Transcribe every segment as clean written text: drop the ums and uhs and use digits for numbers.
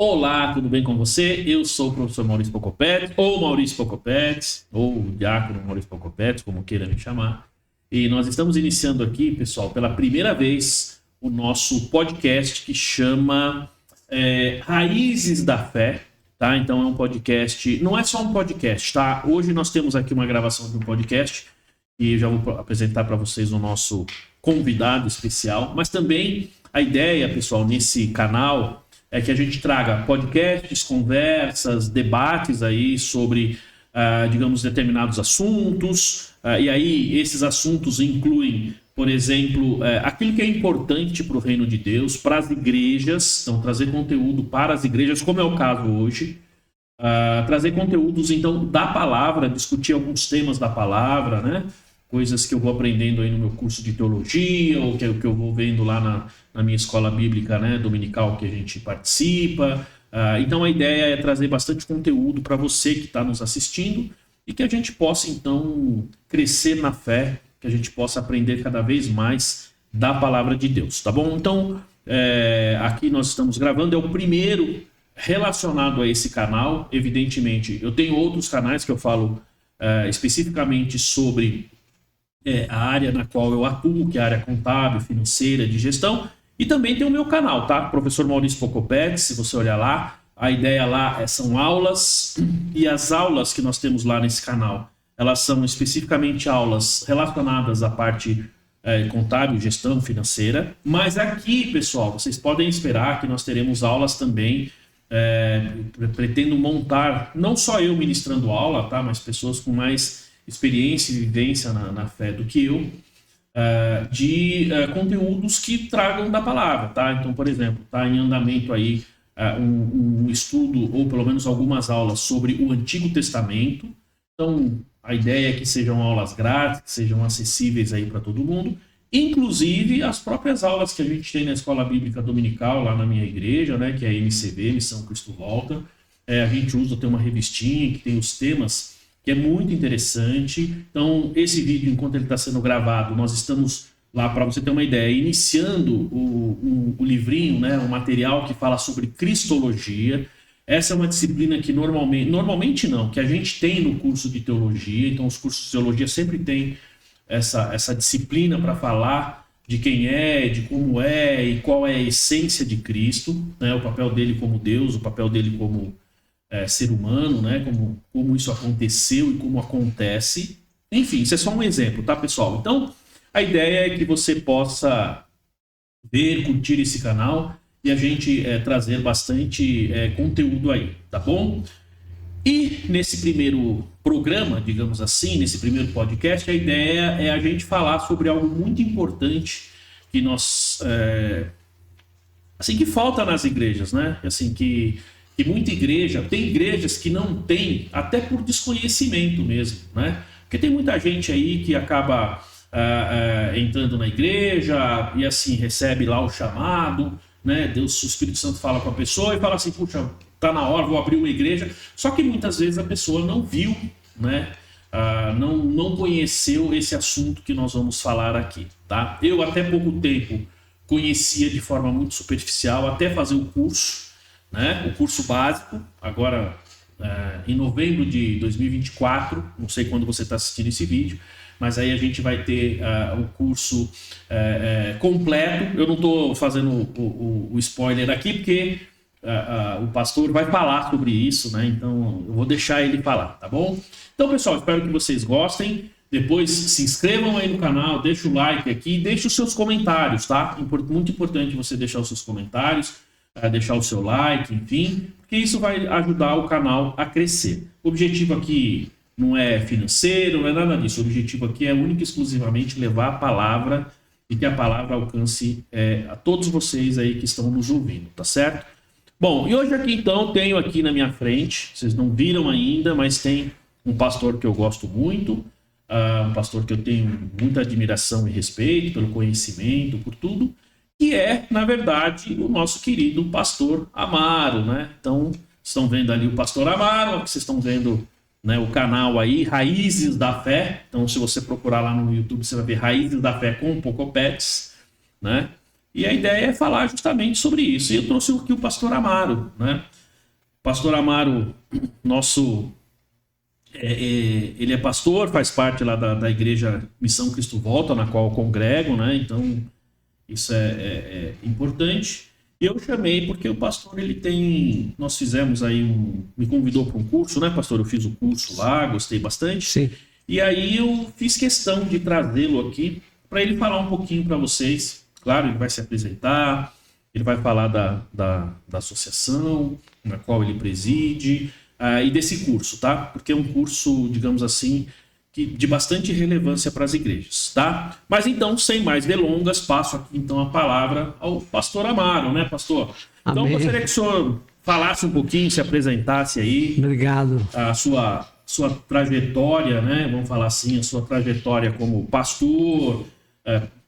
Olá, tudo bem com você? Eu sou o professor Maurício Pocopetti, ou Maurício Pocopetti, ou o diácono Maurício Pocopetti, como queira me chamar. E nós estamos iniciando aqui, pessoal, pela primeira vez, o nosso podcast que chama Raízes da Fé, tá? Então é um podcast, não é só um podcast, tá? Hoje nós temos aqui uma gravação de um podcast e já vou apresentar para vocês o nosso convidado especial, mas também a ideia, pessoal, nesse canal é que a gente traga podcasts, conversas, debates aí sobre, digamos, determinados assuntos. E aí esses assuntos incluem, por exemplo, aquilo que é importante para o reino de Deus, para as igrejas. Então, trazer conteúdo para as igrejas, como é o caso hoje. Trazer conteúdos, então, da palavra, discutir alguns temas da palavra, né? Coisas que eu vou aprendendo aí no meu curso de teologia, ou que eu vou vendo lá na minha escola bíblica, né, dominical, que a gente participa. Então a ideia é trazer bastante conteúdo para você que está nos assistindo e que a gente possa, então, crescer na fé, que a gente possa aprender cada vez mais da palavra de Deus, tá bom? Então, aqui nós estamos gravando, é o primeiro relacionado a esse canal. Evidentemente, eu tenho outros canais que eu falo especificamente sobre a área na qual eu atuo, que é a área contábil, financeira, de gestão, e também tem o meu canal, tá? Professor Maurício Pocopetti, se você olhar lá, a ideia lá são aulas, e as aulas que nós temos lá nesse canal, elas são especificamente aulas relacionadas à parte contábil, gestão financeira, mas aqui, pessoal, vocês podem esperar que nós teremos aulas também, pretendo montar, não só eu ministrando aula, tá? Mas pessoas com mais experiência e vivência na fé do que eu, de conteúdos que tragam da palavra, tá? Então, por exemplo, está em andamento aí um estudo, ou pelo menos algumas aulas sobre o Antigo Testamento. Então, a ideia é que sejam aulas grátis, que sejam acessíveis aí para todo mundo, inclusive as próprias aulas que a gente tem na Escola Bíblica Dominical, lá na minha igreja, né, que é a MCV, Missão Cristo Volta. A gente usa, tem uma revistinha que tem os temas, que é muito interessante. Então, esse vídeo, enquanto ele está sendo gravado, nós estamos lá, para você ter uma ideia, iniciando o livrinho, né, o material que fala sobre Cristologia. Essa é uma disciplina que normalmente não, que a gente tem no curso de teologia. Então, os cursos de teologia sempre tem essa disciplina para falar de quem é, de como é e qual é a essência de Cristo, né, o papel dele como Deus, o papel dele como ser humano, né? Como isso aconteceu e como acontece. Enfim, isso é só um exemplo, tá, pessoal? Então, a ideia é que você possa ver, curtir esse canal e a gente trazer bastante conteúdo aí, tá bom? E nesse primeiro programa, digamos assim, nesse primeiro podcast, a ideia é a gente falar sobre algo muito importante que nós... assim, que falta nas igrejas, né? Assim, que muita igreja, tem igrejas que não tem, até por desconhecimento mesmo, né? Porque tem muita gente aí que acaba entrando na igreja e assim recebe lá o chamado, né? Deus, o Espírito Santo fala com a pessoa e fala assim, puxa, tá na hora, vou abrir uma igreja. Só que muitas vezes a pessoa não viu, né? Não conheceu esse assunto que nós vamos falar aqui, tá? Eu até pouco tempo conhecia de forma muito superficial, até fazer o curso, né? O curso básico, agora em novembro de 2024, não sei quando você está assistindo esse vídeo, mas aí a gente vai ter o curso completo. Eu não estou fazendo o spoiler aqui, porque o pastor vai falar sobre isso, né? Então eu vou deixar ele falar, tá bom? Então, pessoal, espero que vocês gostem. Depois se inscrevam aí no canal, deixa o like aqui, deixa os seus comentários, tá? Muito importante você deixar os seus comentários, deixar o seu like, enfim, porque isso vai ajudar o canal a crescer. O objetivo aqui não é financeiro, não é nada disso. O objetivo aqui é único e exclusivamente levar a palavra e que a palavra alcance a todos vocês aí que estão nos ouvindo, tá certo? Bom, e hoje aqui então tenho aqui na minha frente, vocês não viram ainda, mas tem um pastor que eu gosto muito, um pastor que eu tenho muita admiração e respeito pelo conhecimento, por tudo, que é, na verdade, o nosso querido pastor Amaro, né? Então, estão vendo ali o pastor Amaro, aqui vocês estão vendo, né, o canal aí, Raízes da Fé. Então, se você procurar lá no YouTube, você vai ver Raízes da Fé com Pocopetti, né? E a ideia é falar justamente sobre isso. E eu trouxe aqui o pastor Amaro, né? Pastor Amaro, nosso... ele é pastor, faz parte lá da Igreja Missão Cristo Volta, na qual eu congrego, né? Então, isso é importante. Eu chamei porque o pastor, nós fizemos aí me convidou para um curso, né, pastor? Eu fiz o curso lá, gostei bastante. Sim. E aí eu fiz questão de trazê-lo aqui para ele falar um pouquinho para vocês. Claro, ele vai se apresentar, ele vai falar da associação na qual ele preside, e desse curso, tá? Porque é um curso, digamos assim, de bastante relevância para as igrejas, tá? Mas então, sem mais delongas, passo aqui então a palavra ao pastor Amaro, né, pastor? Então, Amém. gostaria que o senhor falasse um pouquinho, se apresentasse aí. Obrigado. A sua trajetória, né? Vamos falar assim, a sua trajetória como pastor,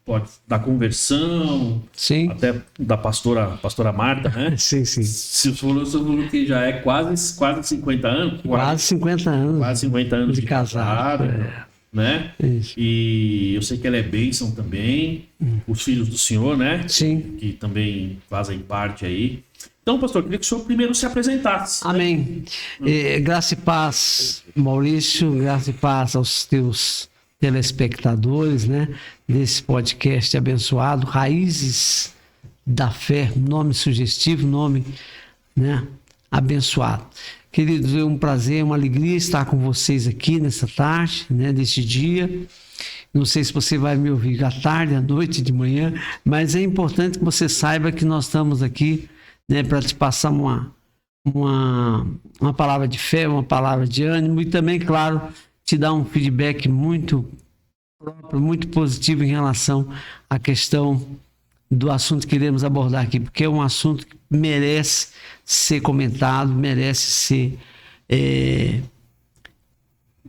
pode da conversão, Sim. até da pastora Marta, né? Sim, sim. Se falou que já é quase 50 anos. Quase 50 anos. Quase 50 anos de casado. Né? Isso. E eu sei que ela é bênção também, os filhos do senhor, né? Sim. Que também fazem parte aí. Então, pastor, eu queria que o senhor primeiro se apresentasse. Amém. Graça e paz, Maurício, graça e paz aos teus telespectadores, né, desse podcast abençoado, Raízes da Fé, nome sugestivo, nome, né, abençoado. Queridos, é um prazer, uma alegria estar com vocês aqui nessa tarde, né, neste dia. Não sei se você vai me ouvir à tarde, à noite, de manhã, mas é importante que você saiba que nós estamos aqui, né, para te passar uma palavra de fé, uma palavra de ânimo e também, claro, te dar um feedback muito próprio, muito positivo em relação à questão do assunto que iremos abordar aqui, porque é um assunto que merece ser comentado, merece ser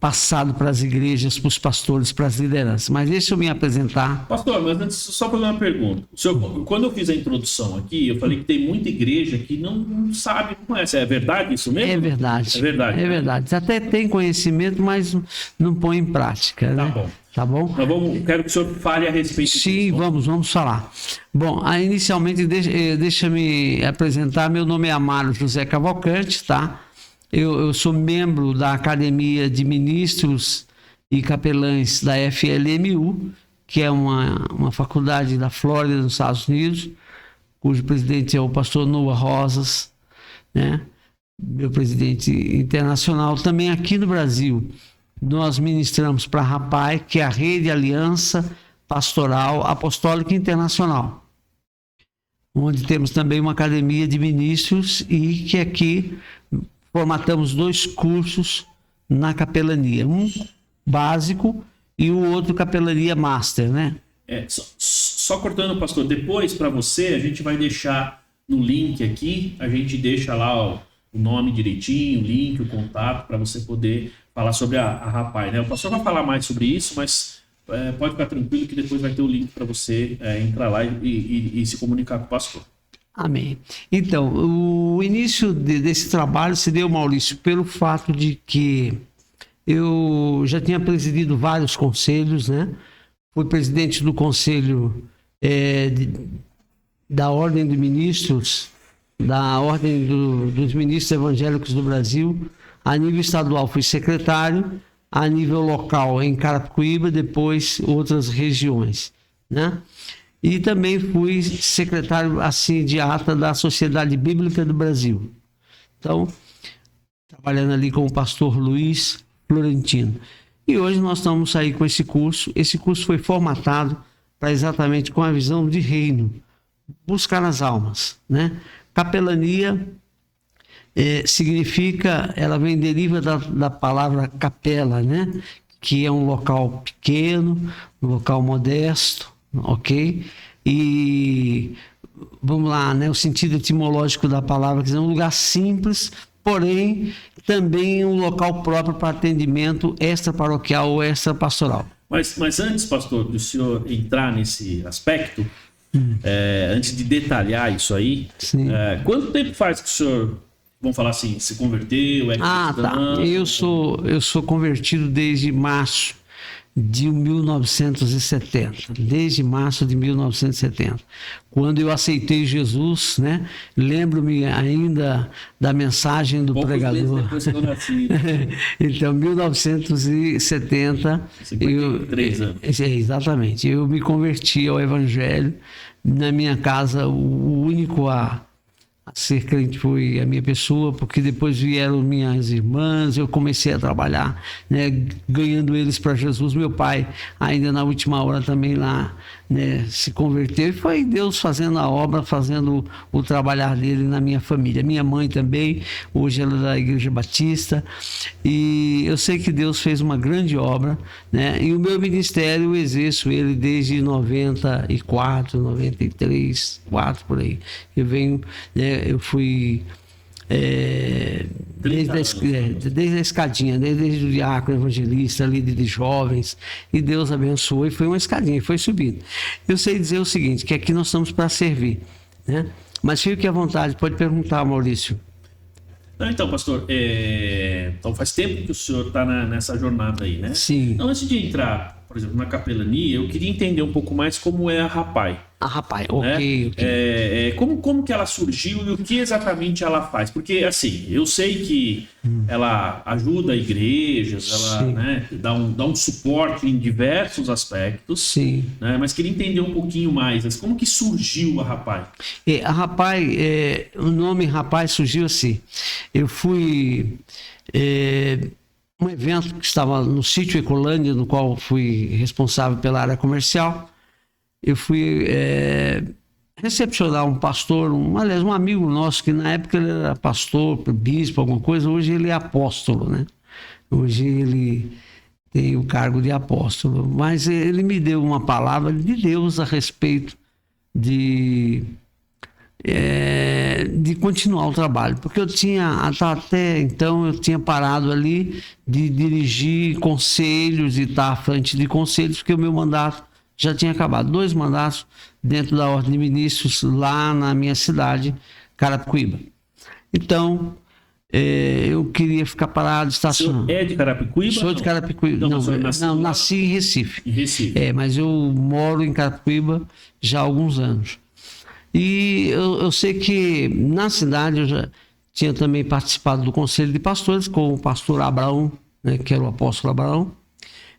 passado para as igrejas, para os pastores, para as lideranças. Mas deixa eu me apresentar. Pastor, mas antes, só fazer uma pergunta. O senhor, quando eu fiz a introdução aqui, eu falei que tem muita igreja que não sabe, não conhece. É verdade isso mesmo? É verdade. É verdade. É verdade. Até tem conhecimento, mas não põe em prática. Tá né? bom. Tá bom? Quero que o senhor fale a respeito disso. Sim, vamos falar. Bom, inicialmente, deixa-me apresentar. Meu nome é Amaro José Cavalcante, tá? Eu sou membro da Academia de Ministros e Capelães da FLMU, que é uma faculdade da Flórida, nos Estados Unidos, cujo presidente é o pastor Noah Rosas, né? Meu presidente internacional. Também aqui no Brasil, nós ministramos para a RAPAI, que é a Rede Aliança Pastoral Apostólica Internacional, onde temos também uma academia de ministros e que aqui formatamos 2 cursos na capelania, um básico e o outro capelania master, né? Só cortando, pastor, depois para você a gente vai deixar no link aqui, a gente deixa lá o nome direitinho, o link, o contato, para você poder falar sobre a RAPAI, né? O pastor vai falar mais sobre isso, mas pode ficar tranquilo que depois vai ter o link para você entrar lá e se comunicar com o pastor. Amém. Então, o início desse trabalho se deu, Maurício, pelo fato de que eu já tinha presidido vários conselhos, né? Fui presidente do conselho da Ordem de Ministros, da Ordem dos Ministros Evangélicos do Brasil. A nível estadual fui secretário, a nível local em Carapicuíba, depois outras regiões, né? E também fui secretário assim de ata da Sociedade Bíblica do Brasil. Então, trabalhando ali com o pastor Luiz Florentino. E hoje nós estamos aí com esse curso. Esse curso foi formatado para exatamente com a visão de reino, buscar as almas, né? Capelania significa, ela deriva da palavra capela, né? Que é um local pequeno, um local modesto, ok? E vamos lá, né? O sentido etimológico da palavra, quer dizer, um lugar simples, porém também um local próprio para atendimento extraparoquial ou extrapastoral. Mas antes, pastor, do senhor entrar nesse aspecto, antes de detalhar isso aí, quanto tempo faz que o senhor, vamos falar assim, se converteu? Tá. Eu sou convertido desde março de 1970, desde março de 1970, quando eu aceitei Jesus, né? Lembro-me ainda da mensagem do pregador. Depois que eu nasci. Então, 1970, 53 anos. Exatamente, eu me converti ao Evangelho. Na minha casa, o único a ser crente foi a minha pessoa, porque depois vieram minhas irmãs, eu comecei a trabalhar, né, ganhando eles para Jesus. Meu pai, ainda na última hora também lá, né, se converteu, e foi Deus fazendo a obra, fazendo o trabalhar dele na minha família. Minha mãe também, hoje ela é da Igreja Batista, e eu sei que Deus fez uma grande obra, né, e o meu ministério eu exerço ele desde 94, 93, 4 por aí. Eu venho, né, eu fui desde a escadinha, desde o diácono, evangelista, líder de jovens, e Deus abençoou, e foi uma escadinha, foi subindo. Eu sei dizer o seguinte, que aqui nós estamos para servir, né? Mas fique à vontade, pode perguntar, Maurício. Não, então, pastor, então faz tempo que o senhor está nessa jornada aí, né? Sim. Então, antes de entrar, por exemplo, na capelania, eu queria entender um pouco mais como é a Rapai. A Rapai, né? ok. Como que ela surgiu e o que exatamente ela faz? Porque, assim, eu sei que ela ajuda igrejas, ela, né, dá um suporte em diversos aspectos. Sim. Né? Mas queria entender um pouquinho mais, como que surgiu a Rapai? A Rapai, o nome Rapai surgiu assim. Eu fui... um evento que estava no sítio Ecolândia, no qual fui responsável pela área comercial. Eu fui recepcionar um pastor, aliás, um amigo nosso, que na época ele era pastor, bispo, alguma coisa, hoje ele é apóstolo, né? Hoje ele tem o cargo de apóstolo, mas ele me deu uma palavra de Deus a respeito de continuar o trabalho, porque eu tinha, até então, eu tinha parado ali de dirigir conselhos e estar à frente de conselhos, porque o meu mandato já tinha acabado. 2 mandatos dentro da Ordem de Ministros lá na minha cidade, Carapicuíba. Então, eu queria ficar parado, estacionado. O senhor é de Carapicuíba? Sou de Carapicuíba. Não, nasci em Recife. Em Recife. Mas eu moro em Carapicuíba já há alguns anos. E eu sei que na cidade eu já tinha também participado do Conselho de Pastores com o pastor Abraão, né, que era o apóstolo Abraão,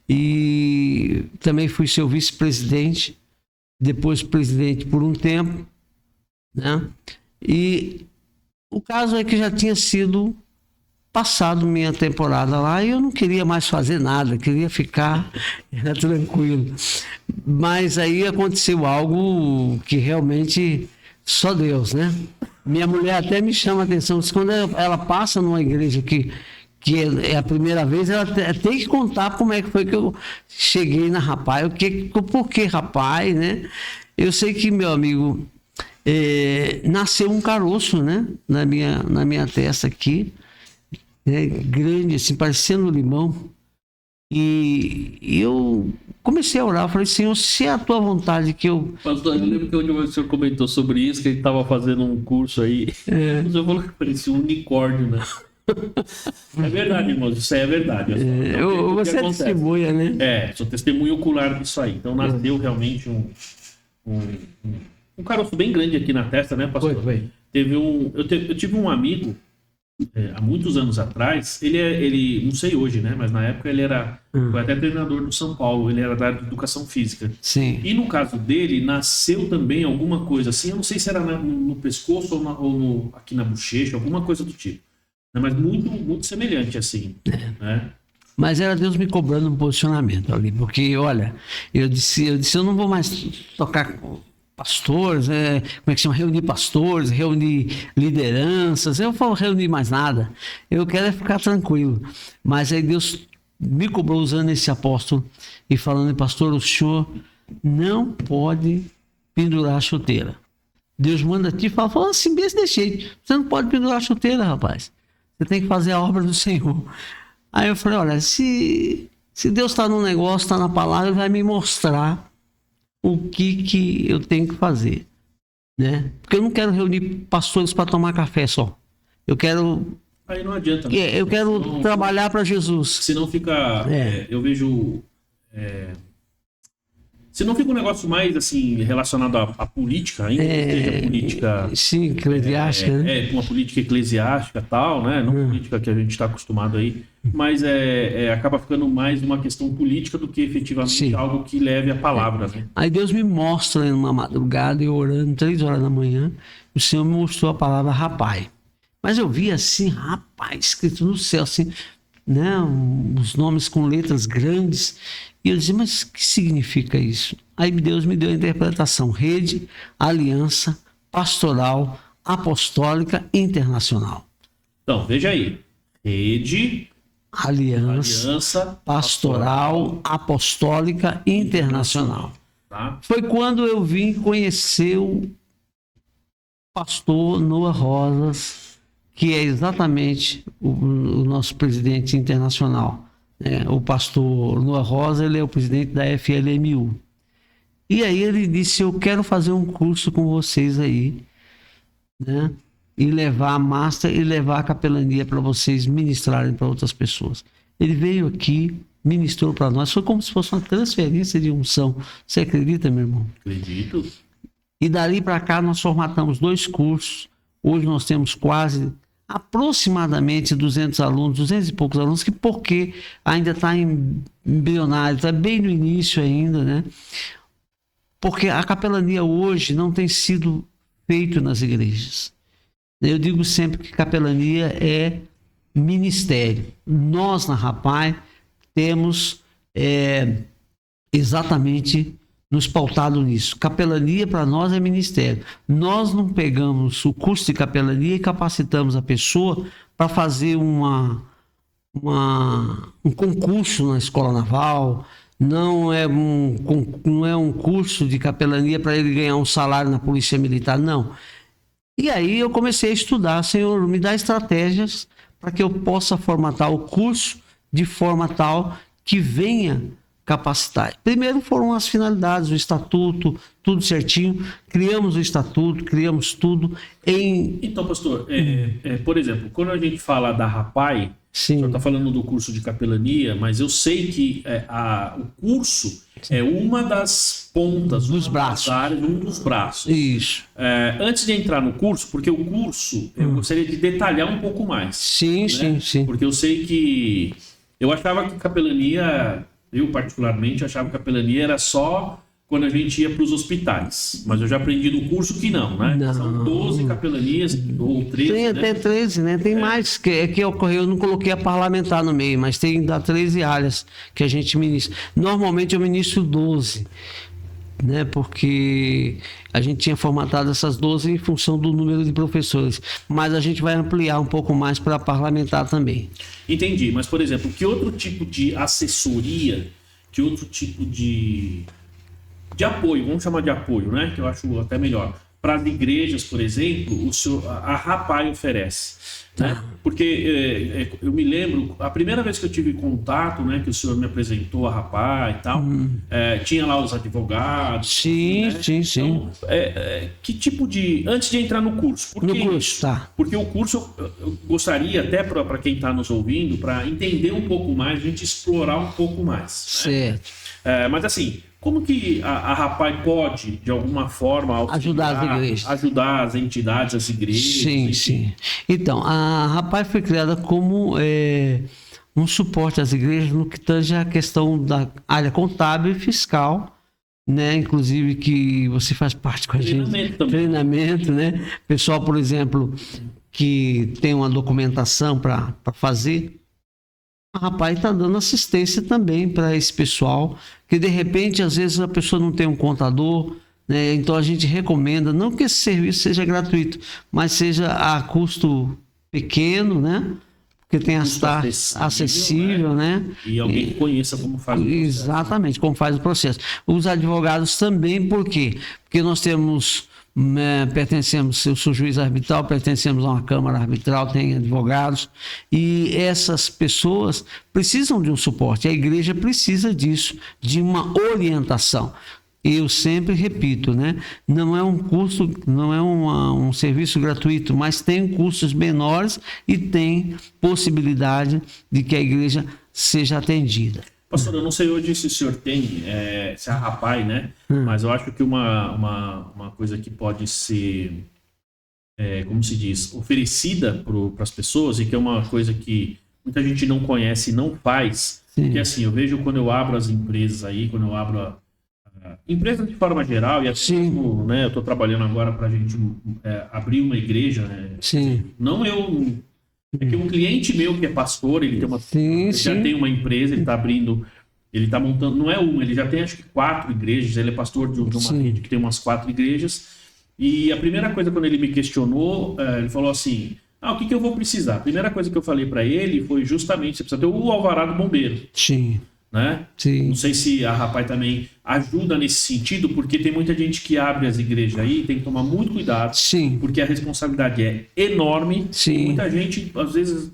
e também fui seu vice-presidente, depois presidente por um tempo, né? E o caso é que já tinha sido passado minha temporada lá e eu não queria mais fazer nada, queria ficar tranquilo. Mas aí aconteceu algo que realmente só Deus, né? Minha mulher até me chama a atenção, quando ela passa numa igreja que é a primeira vez, ela tem que contar como é que foi que eu cheguei na Rapai, por que Rapai, né? Eu sei que, meu amigo, nasceu um caroço, né? Na minha testa aqui, grande, assim, parecendo um limão. E eu comecei a orar, eu falei, Senhor, se é a tua vontade que eu... Pastor, eu lembro que o senhor comentou sobre isso, que ele estava fazendo um curso aí. O senhor falou que parecia um unicórnio, né? É verdade, irmão, isso aí é verdade. Você é testemunha, né? Sou testemunho ocular disso aí. Então nasceu realmente um caroço bem grande aqui na testa, né, pastor? Foi. Eu tive um amigo há muitos anos atrás, ele não sei hoje, né, mas na época ele foi até treinador do São Paulo, ele era da área de educação física. Sim. E no caso dele, nasceu também alguma coisa assim, eu não sei se era no pescoço ou aqui na bochecha, alguma coisa do tipo. Mas muito, muito semelhante, assim. Né? Mas era Deus me cobrando um posicionamento ali, porque, olha, eu disse, eu não vou mais tocar pastores, como é que chama? Reunir pastores, reunir lideranças, eu não vou reunir mais nada, eu quero ficar tranquilo. Mas aí Deus me cobrou usando esse apóstolo e falando, pastor, o senhor não pode pendurar a chuteira. Deus manda te falar, fala assim, desse jeito, você não pode pendurar a chuteira, rapaz. Você tem que fazer a obra do Senhor. Aí eu falei, olha, se Deus está no negócio, está na palavra, Ele vai me mostrar o que eu tenho que fazer. Né? Porque eu não quero reunir pastores para tomar café só. Eu quero... Aí não adianta. Eu quero trabalhar para Jesus. Senão fica... eu vejo Se não fica um negócio mais assim relacionado à política, ainda que seja política. Sim, eclesiástica, né? Uma política eclesiástica e tal, né? Não política que a gente está acostumado aí, mas acaba ficando mais uma questão política do que efetivamente algo que leve a palavra, né? Aí Deus me mostra numa madrugada, eu orando 3 horas da manhã, o Senhor me mostrou a palavra rapaz. Mas eu vi assim, rapaz, escrito no céu, assim, né? Os nomes com letras grandes. E eu disse, mas o que significa isso? Aí Deus me deu a interpretação: rede, aliança, pastoral, apostólica, internacional. Então, veja aí. Rede, aliança pastoral, apostólica, internacional. Tá? Foi quando eu vim conhecer o pastor Noah Rosas, que é exatamente o nosso presidente internacional. O pastor Noah Rosa, ele é o presidente da FLMU. E aí ele disse: eu quero fazer um curso com vocês aí, né? E levar a master e levar a capelania para vocês ministrarem para outras pessoas. Ele veio aqui, ministrou para nós, foi como se fosse uma transferência de unção. Você acredita, meu irmão? Acredito. E dali para cá nós formatamos 2 cursos. Hoje nós temos aproximadamente 200 alunos, 200 e poucos alunos, que porque ainda está embrionário, está bem no início ainda, né? Porque a capelania hoje não tem sido feito nas igrejas. Eu digo sempre que capelania é ministério. Nós, na Rapaz, temos exatamente nos pautado nisso. Capelania para nós é ministério. Nós não pegamos o curso de capelania e capacitamos a pessoa para fazer um concurso na escola naval. Não é um curso de capelania para ele ganhar um salário na polícia militar, não. E aí eu comecei a estudar: Senhor, me dá estratégias para que eu possa formatar o curso de forma tal que venha capacitar. Primeiro foram as finalidades, o estatuto, tudo certinho. Criamos o estatuto, criamos tudo em... Então, pastor, por exemplo, quando a gente fala da Rapaz, o senhor está falando do curso de capelania, mas eu sei que o curso é uma das pontas, dos braços. Um dos braços. Isso. Antes de entrar no curso, porque o curso, eu gostaria de detalhar um pouco mais. Sim, né? sim. Porque eu sei que... Eu achava que capelania... Eu, particularmente, achava que capelania era só quando a gente ia para os hospitais. Mas eu já aprendi no curso que não, né? Não. São 12 capelanias, ou 13, Tem até 13, né? Tem mais que ocorreu. Eu não coloquei a parlamentar no meio, mas tem 13 áreas que a gente ministra. Normalmente eu ministro 12, né? Porque a gente tinha formatado essas 12 em função do número de professores. Mas a gente vai ampliar um pouco mais para parlamentar também. Entendi, mas, por exemplo, que outro tipo de assessoria, que outro tipo de apoio, vamos chamar de apoio, né? Que eu acho até melhor. Para as igrejas, por exemplo, a Rapaz oferece. Né? Porque eu me lembro, a primeira vez que eu tive contato, né, que o senhor me apresentou a Rapaz e tal, tinha lá os advogados. Sim, né? sim. Então, que tipo de... Antes de entrar no curso. Por que curso, tá. Porque o curso, eu gostaria até para quem está nos ouvindo, para entender um pouco mais, a gente explorar um pouco mais. Certo. Né? Mas assim... Como que a Rapaz pode, de alguma forma, ajudar as igrejas, ajudar as entidades, as igrejas? Sim. Então, a Rapaz foi criada como um suporte às igrejas no que tange a questão da área contábil e fiscal, né? Inclusive que você faz parte com a gente. Treinamento, né? Pessoal, por exemplo, que tem uma documentação para fazer. A Rapaz está dando assistência também para esse pessoal, que de repente, às vezes, a pessoa não tem um contador, né? Então a gente recomenda, não que esse serviço seja gratuito, mas seja a custo pequeno, né? Porque tem as taxas acessível, né? E alguém que conheça como faz o processo. Exatamente, como faz o processo. Os advogados também, por quê? Porque nós temos... eu sou juiz arbitral, pertencemos a uma câmara arbitral, tem advogados, e essas pessoas precisam de um suporte, a igreja precisa disso, de uma orientação. Eu sempre repito, né? Não é um curso, não é um serviço gratuito, mas tem custos menores e tem possibilidade de que a igreja seja atendida. Pastor, eu não sei hoje se o senhor tem, se é rapaz, né? Mas eu acho que uma coisa que pode ser, como se diz, oferecida para as pessoas e que é uma coisa que muita gente não conhece e não faz, que assim, eu vejo quando eu abro as empresas aí, quando eu abro empresas de forma geral, e até mesmo, né, eu estou trabalhando agora para a gente abrir uma igreja, né? Sim. Não eu... É que um cliente meu que é pastor, ele já tem uma empresa, ele está abrindo, ele está montando, não é uma, ele já tem acho que 4 igrejas, ele é pastor de uma rede que tem umas 4 igrejas, e a primeira coisa quando ele me questionou, ele falou assim, o que eu vou precisar? A primeira coisa que eu falei para ele foi justamente, você precisa ter o alvará do bombeiro. Sim. Né? Sim. Não sei se a Rapaz também ajuda nesse sentido, porque tem muita gente que abre as igrejas aí, tem que tomar muito cuidado, Sim. porque a responsabilidade é enorme. Sim. E muita gente, às vezes,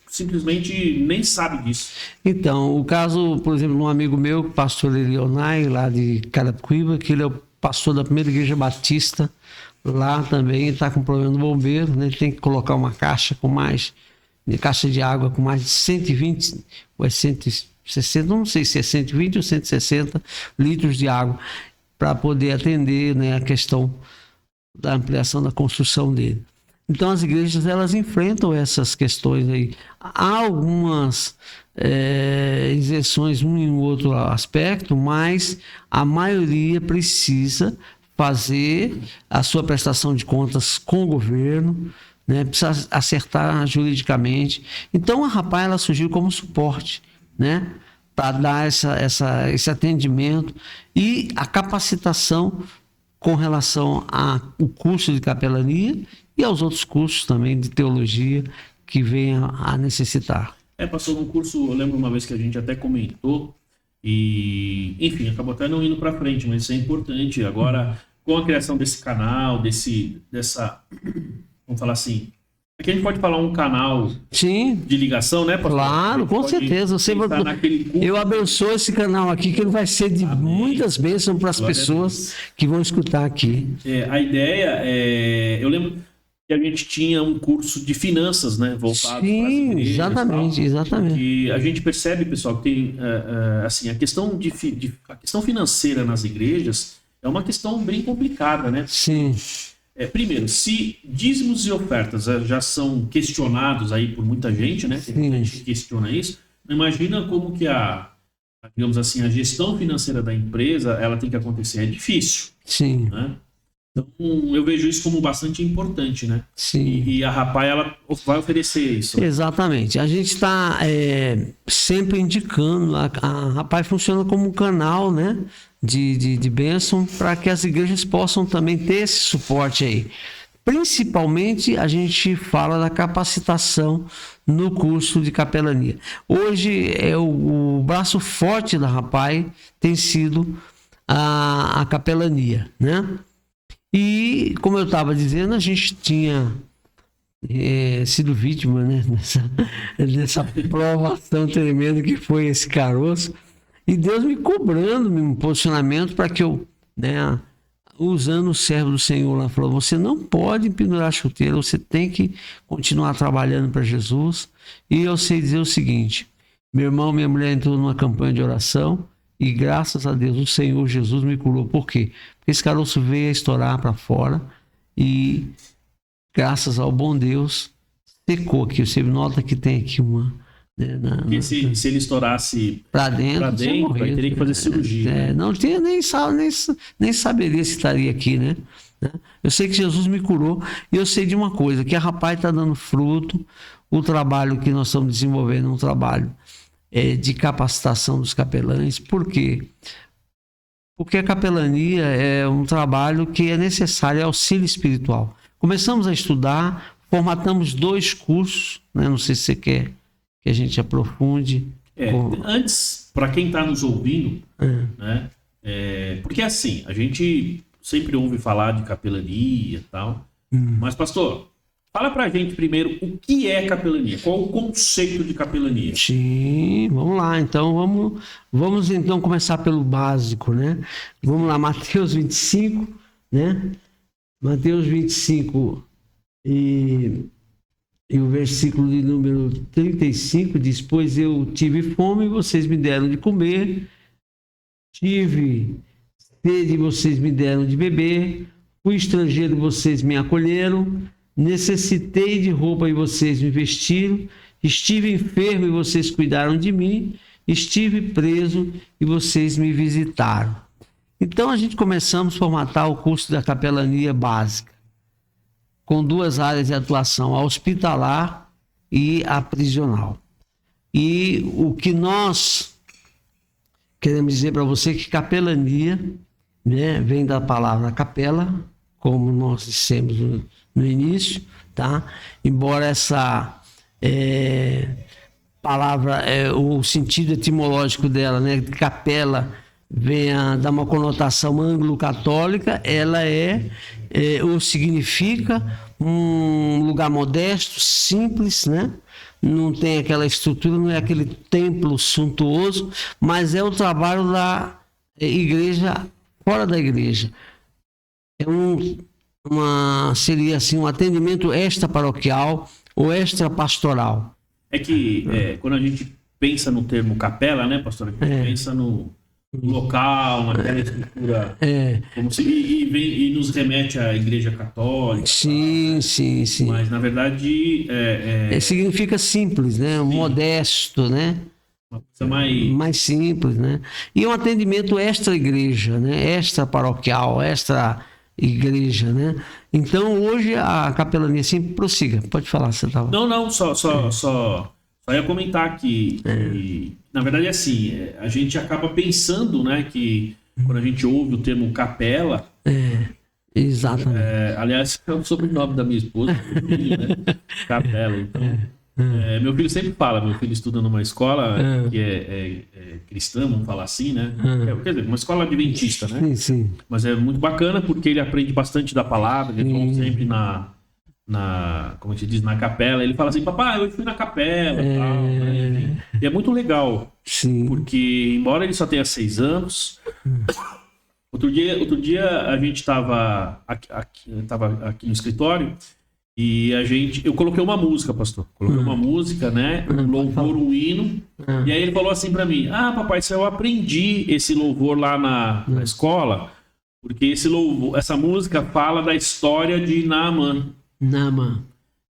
simplesmente nem sabe disso. Então, o caso, por exemplo, de um amigo meu, pastor Elionai, lá de Carapicuíba, que ele é o pastor da primeira igreja batista, lá também está com problema no bombeiro, né? Ele tem que colocar uma caixa caixa de água com mais de 120 ou 160, não sei se é 120 ou 160 litros de água para poder atender, né, a questão da ampliação da construção dele. Então as igrejas elas enfrentam essas questões aí. Há algumas isenções um em outro aspecto, mas a maioria precisa fazer a sua prestação de contas com o governo, né? Precisa acertar juridicamente. Então a Rapaz ela surgiu como suporte, né? Para dar esse atendimento e a capacitação com relação ao curso de capelania e aos outros cursos também de teologia que venha a necessitar. Passou num curso, eu lembro uma vez que a gente até comentou e, enfim, acabou até não indo para frente, mas isso é importante. Agora, com a criação desse canal, dessa, vamos falar assim, aqui a gente pode falar um canal de ligação, né, pastor? Claro, com certeza. Eu abençoo esse canal aqui, que ele vai ser de muitas bênçãos para as pessoas que vão escutar aqui. A ideia eu lembro que a gente tinha um curso de finanças, né, voltado para as igrejas. Exatamente. E a gente percebe, pessoal, que tem, assim, a questão financeira nas igrejas é uma questão bem complicada, né? Sim. Primeiro, se dízimos e ofertas já são questionados aí por muita gente, né? Tem muita gente que questiona isso. Imagina como que digamos assim, a gestão financeira da empresa, ela tem que acontecer. É difícil. Sim. Né? Então, eu vejo isso como bastante importante, né? Sim. E a Rapaz, ela vai oferecer isso. Exatamente. A gente está sempre indicando, a Rapaz funciona como um canal, né, de bênção para que as igrejas possam também ter esse suporte aí. Principalmente a gente fala da capacitação no curso de capelania. Hoje o braço forte da Rapaz tem sido a capelania, né? E, como eu estava dizendo, a gente tinha sido vítima, né, dessa provação tremenda que foi esse caroço. E Deus me cobrando um posicionamento para que eu, né, usando o servo do Senhor lá, falou: você não pode pendurar a chuteira, você tem que continuar trabalhando para Jesus. E eu sei dizer o seguinte: meu irmão, minha mulher entrou numa campanha de oração e graças a Deus o Senhor Jesus me curou. Por quê? Porque esse caroço veio a estourar para fora e graças ao bom Deus secou aqui. Você nota que tem aqui uma... Porque se ele estourasse para dentro teria que fazer cirurgia. Não tinha nem saberia se estaria aqui, né? Eu sei que Jesus me curou e eu sei de uma coisa, que a Rapaz está dando fruto. O trabalho que nós estamos desenvolvendo é um trabalho de capacitação dos capelães. Por quê? Porque a capelania é um trabalho que é necessário, é auxílio espiritual. Começamos a estudar, formatamos 2 cursos, né? Não sei se você quer que a gente aprofunde. Antes, para quem está nos ouvindo, né? Porque assim, a gente sempre ouve falar de capelania e tal, mas pastor, fala pra gente primeiro o que é capelania, qual o conceito de capelania? Sim, vamos lá, então vamos então começar pelo básico, né? Vamos lá, Mateus 25, né? Mateus 25 e E o versículo de número 35 diz: pois eu tive fome e vocês me deram de comer, tive sede e vocês me deram de beber, fui estrangeiro e vocês me acolheram, necessitei de roupa e vocês me vestiram, estive enfermo e vocês cuidaram de mim, estive preso e vocês me visitaram. Então a gente começamos a formatar o curso da capelania básica, com 2 áreas de atuação, a hospitalar e a prisional. E o que nós queremos dizer para você é que capelania, né, vem da palavra capela, como nós dissemos no início, tá? Embora essa palavra, o sentido etimológico dela, né, de capela, venha dar uma conotação anglo-católica, ela ou significa um lugar modesto, simples, né? Não tem aquela estrutura, não é aquele templo suntuoso, mas é o trabalho da igreja fora da igreja. Seria assim um atendimento extra-paroquial ou extra-pastoral. É que quando a gente pensa no termo capela, né, pastor? A gente pensa no local, naquela estrutura, como se, e nos remete à Igreja Católica. Sim, sim, sim. Mas, na verdade, significa simples, né? Modesto, né? Uma coisa mais simples, né? E um atendimento extra-igreja, né? Extra-paroquial, extra-igreja, né? Então, hoje, a capelania, sim, prossiga. Pode falar, você estava... Não, só ia comentar que na verdade, assim, a gente acaba pensando, né, que quando a gente ouve o termo capela... Exatamente. Aliás, é o sobrenome da minha esposa, meu filho, né? Capela, então... meu filho sempre fala, meu filho estuda numa escola que é cristã, vamos falar assim, né? Quer dizer, uma escola adventista, né? Sim, sim. Mas é muito bacana porque ele aprende bastante da palavra, eles vão sempre como se diz, na capela. Ele fala assim, papai, eu fui na capela e tal, né? Enfim. E é muito legal. Sim. Porque, embora ele só tenha 6 anos, outro dia a gente estava aqui no escritório e eu coloquei uma música, pastor. Coloquei uma música, né? Um louvor, um hino. E aí ele falou assim para mim, papai, eu aprendi esse louvor lá na escola, porque essa música fala da história de Naamã. Então,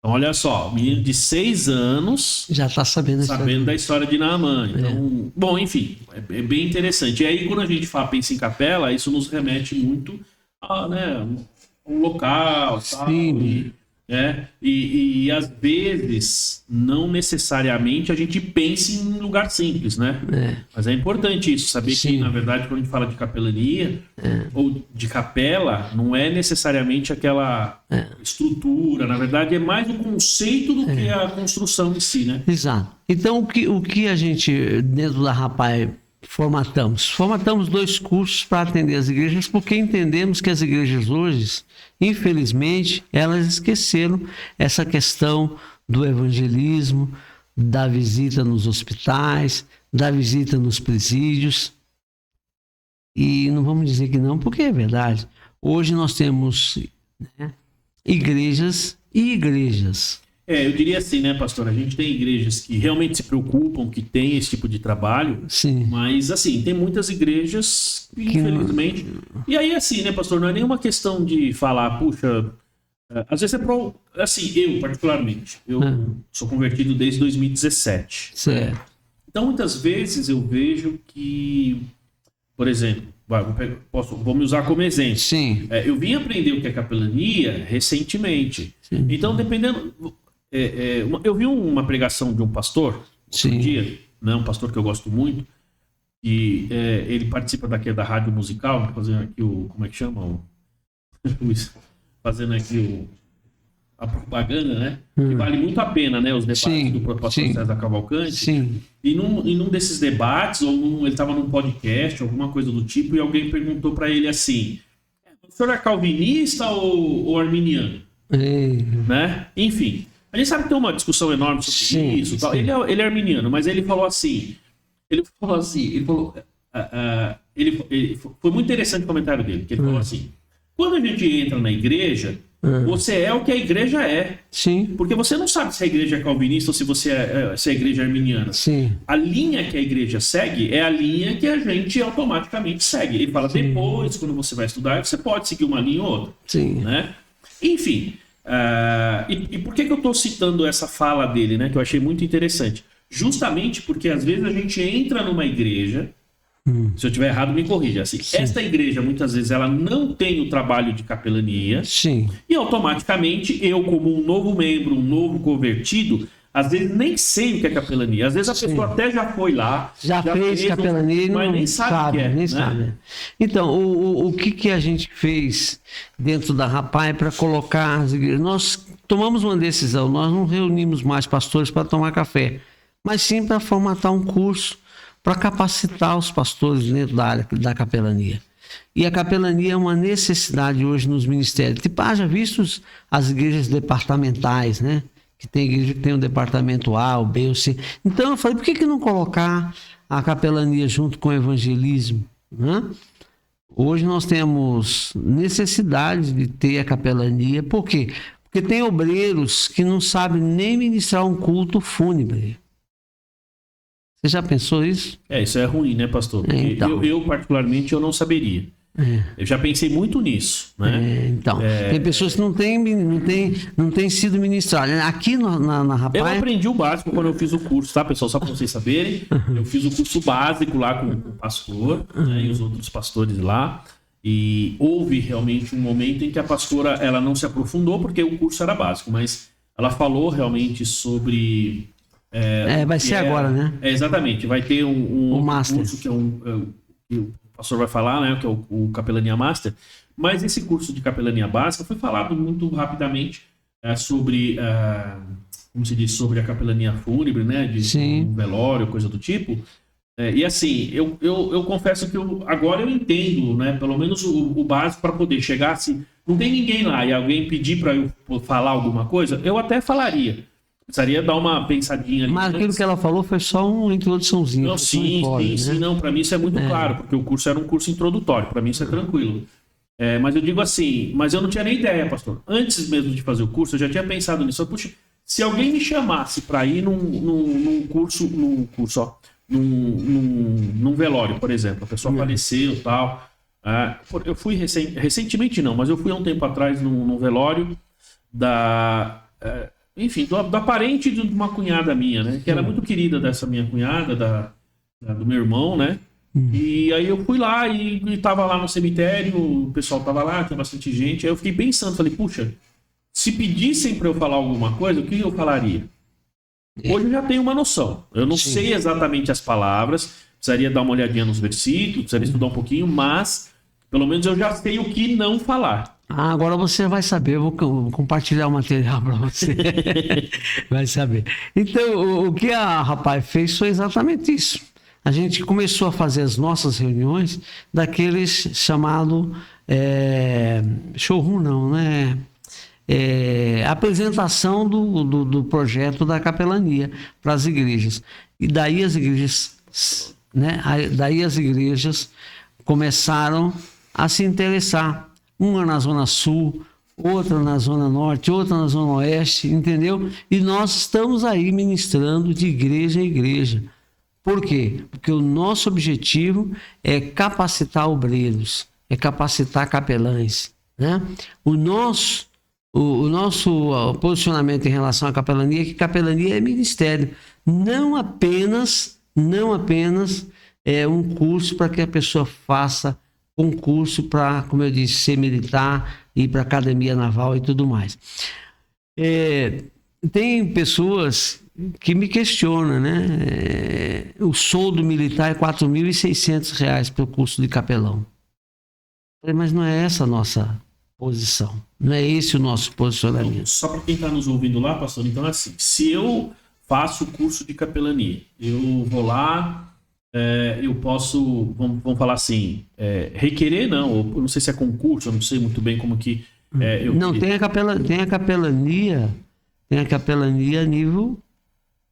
olha só, o menino de 6 anos já está sabendo da história de Naamã. Então, bom, enfim, é bem interessante. E aí, quando a gente pensa em capela, isso nos remete muito a, né, um local, tal, e às vezes, não necessariamente a gente pensa em um lugar simples, né? Mas é importante isso, saber que, na verdade, quando a gente fala de capelania ou de capela, não é necessariamente aquela estrutura, na verdade é mais o conceito do que a construção em si, né? Exato. Então, o que a gente, dentro da Rapaz, formatamos 2 cursos para atender as igrejas, porque entendemos que as igrejas hoje, infelizmente, elas esqueceram essa questão do evangelismo, da visita nos hospitais, da visita nos presídios. E não vamos dizer que não, porque é verdade. Hoje nós temos, né, igrejas e igrejas. Eu diria assim, né, pastor? A gente tem igrejas que realmente se preocupam, que tem esse tipo de trabalho. Sim. Mas, assim, tem muitas igrejas que infelizmente... E aí, assim, né, pastor? Não é nenhuma questão de falar, puxa... Às vezes assim, eu, particularmente, eu sou convertido desde 2017. Certo. Então, muitas vezes eu vejo que... Por exemplo, vou me usar como exemplo. Sim. Eu vim aprender o que é capelania recentemente. Sim. Então, dependendo... eu vi uma pregação de um pastor outro dia, né, um pastor que eu gosto muito, e ele participa da rádio musical, fazendo aqui como é que chama? Fazendo aqui a propaganda, né? Que vale muito a pena, né? Os debates do pastor César Cavalcante. Sim. E num desses debates, ele estava num podcast, alguma coisa do tipo, e alguém perguntou para ele assim, o senhor é calvinista ou arminiano? Né? Enfim... A gente sabe que tem uma discussão enorme sobre isso. Tal. Ele é arminiano, mas ele falou assim. Foi muito interessante o comentário dele, que ele falou assim: quando a gente entra na igreja, Você é o que a igreja é. Sim. Porque você não sabe se a igreja é calvinista ou se se a igreja é arminiana. Sim. A linha que a igreja segue é a linha que a gente automaticamente segue. Ele fala, depois, quando você vai estudar, você pode seguir uma linha ou outra. Sim. Né? Enfim, e por que eu estou citando essa fala dele, né, que eu achei muito interessante? Justamente porque às vezes a gente entra numa igreja, se eu estiver errado me corrija, assim, esta igreja muitas vezes ela não tem o trabalho de capelania. Sim. E automaticamente eu, como um novo membro, um novo convertido, às vezes nem sei o que é capelania. Às vezes a pessoa até já foi lá, já fez capelania e mas não nem sabe o que é, nem né? sabe. Então, o que a gente fez dentro da Rapai para colocar as igrejas? Nós tomamos uma decisão, nós não reunimos mais pastores para tomar café, mas sim para formatar um curso para capacitar os pastores dentro da área da capelania. E a capelania é uma necessidade hoje nos ministérios. Tipo, haja vistos as igrejas departamentais, né? Que tem igreja que tem o departamento A, o B, o C. Então eu falei, por que não colocar a capelania junto com o evangelismo? Né? Hoje nós temos necessidade de ter a capelania. Por quê? Porque tem obreiros que não sabem nem ministrar um culto fúnebre. Você já pensou isso? Isso é ruim, né, pastor? Porque então, eu particularmente, eu não saberia. Eu já pensei muito nisso, né? Então, tem pessoas que não têm sido ministradas. Aqui na Rapai... Eu aprendi o básico quando eu fiz o curso, tá, pessoal? Só para vocês saberem. Eu fiz o curso básico lá com o pastor, né, e os outros pastores lá. E houve realmente um momento em que a pastora ela não se aprofundou, porque o curso era básico, mas ela falou realmente sobre... vai ser agora, né? Exatamente. Vai ter um Master. curso que o pastor vai falar, né? Que é o Capelania Master. Mas esse curso de Capelania Básica foi falado muito rapidamente sobre, como se diz, sobre a capelania fúnebre, né? De um velório, coisa do tipo. E assim, eu confesso que agora eu entendo, né? Pelo menos o básico para poder chegar assim. Não tem ninguém lá e alguém pedir para eu falar alguma coisa, eu até falaria. Precisaria dar uma pensadinha ali. Mas aquilo que ela falou foi só uma introduçãozinha. Não, sim, não, para mim isso é muito claro, porque o curso era um curso introdutório, para mim isso é tranquilo. Mas eu digo assim, mas eu não tinha nem ideia, pastor. Antes mesmo de fazer o curso, eu já tinha pensado nisso. Puxa, se alguém me chamasse para ir num velório, por exemplo, a pessoa faleceu e tal. Eu fui recentemente não, mas eu fui há um tempo atrás num velório enfim, da parente de uma cunhada minha, né? Que era muito querida dessa minha cunhada, do meu irmão, né? E aí eu fui lá e tava lá no cemitério, o pessoal tava lá, tinha bastante gente. Aí eu fiquei pensando, falei, puxa, se pedissem para eu falar alguma coisa, o que eu falaria? Hoje eu já tenho uma noção. Eu não sei exatamente as palavras, precisaria dar uma olhadinha nos versículos, precisaria estudar um pouquinho, mas pelo menos eu já sei o que não falar. Agora você vai saber, eu vou compartilhar o material para você. Vai saber. Então, o que a Rapai fez foi exatamente isso. A gente começou a fazer as nossas reuniões daqueles chamado showroom, não, né? Apresentação do projeto da capelania para as igrejas. E daí as igrejas, né? Daí as igrejas começaram a se interessar. Uma na Zona Sul, outra na Zona Norte, outra na Zona Oeste, entendeu? E nós estamos aí ministrando de igreja a igreja. Por quê? Porque o nosso objetivo é capacitar obreiros, é capacitar capelães, né? O nosso posicionamento em relação à capelania é que capelania é ministério, não apenas um curso para que a pessoa faça concurso para, como eu disse, ser militar, ir para a academia naval e tudo mais. Tem pessoas que me questionam, né? O soldo militar é R$ 4.600 para o curso de capelão. Mas não é essa a nossa posição, não é esse o nosso posicionamento. Então, só para quem está nos ouvindo lá, pastor, então assim, se eu faço o curso de capelania, eu vou lá... eu posso, vamos falar assim, requerer, não, eu não sei se é concurso, eu não sei muito bem como que... tem a capelania a nível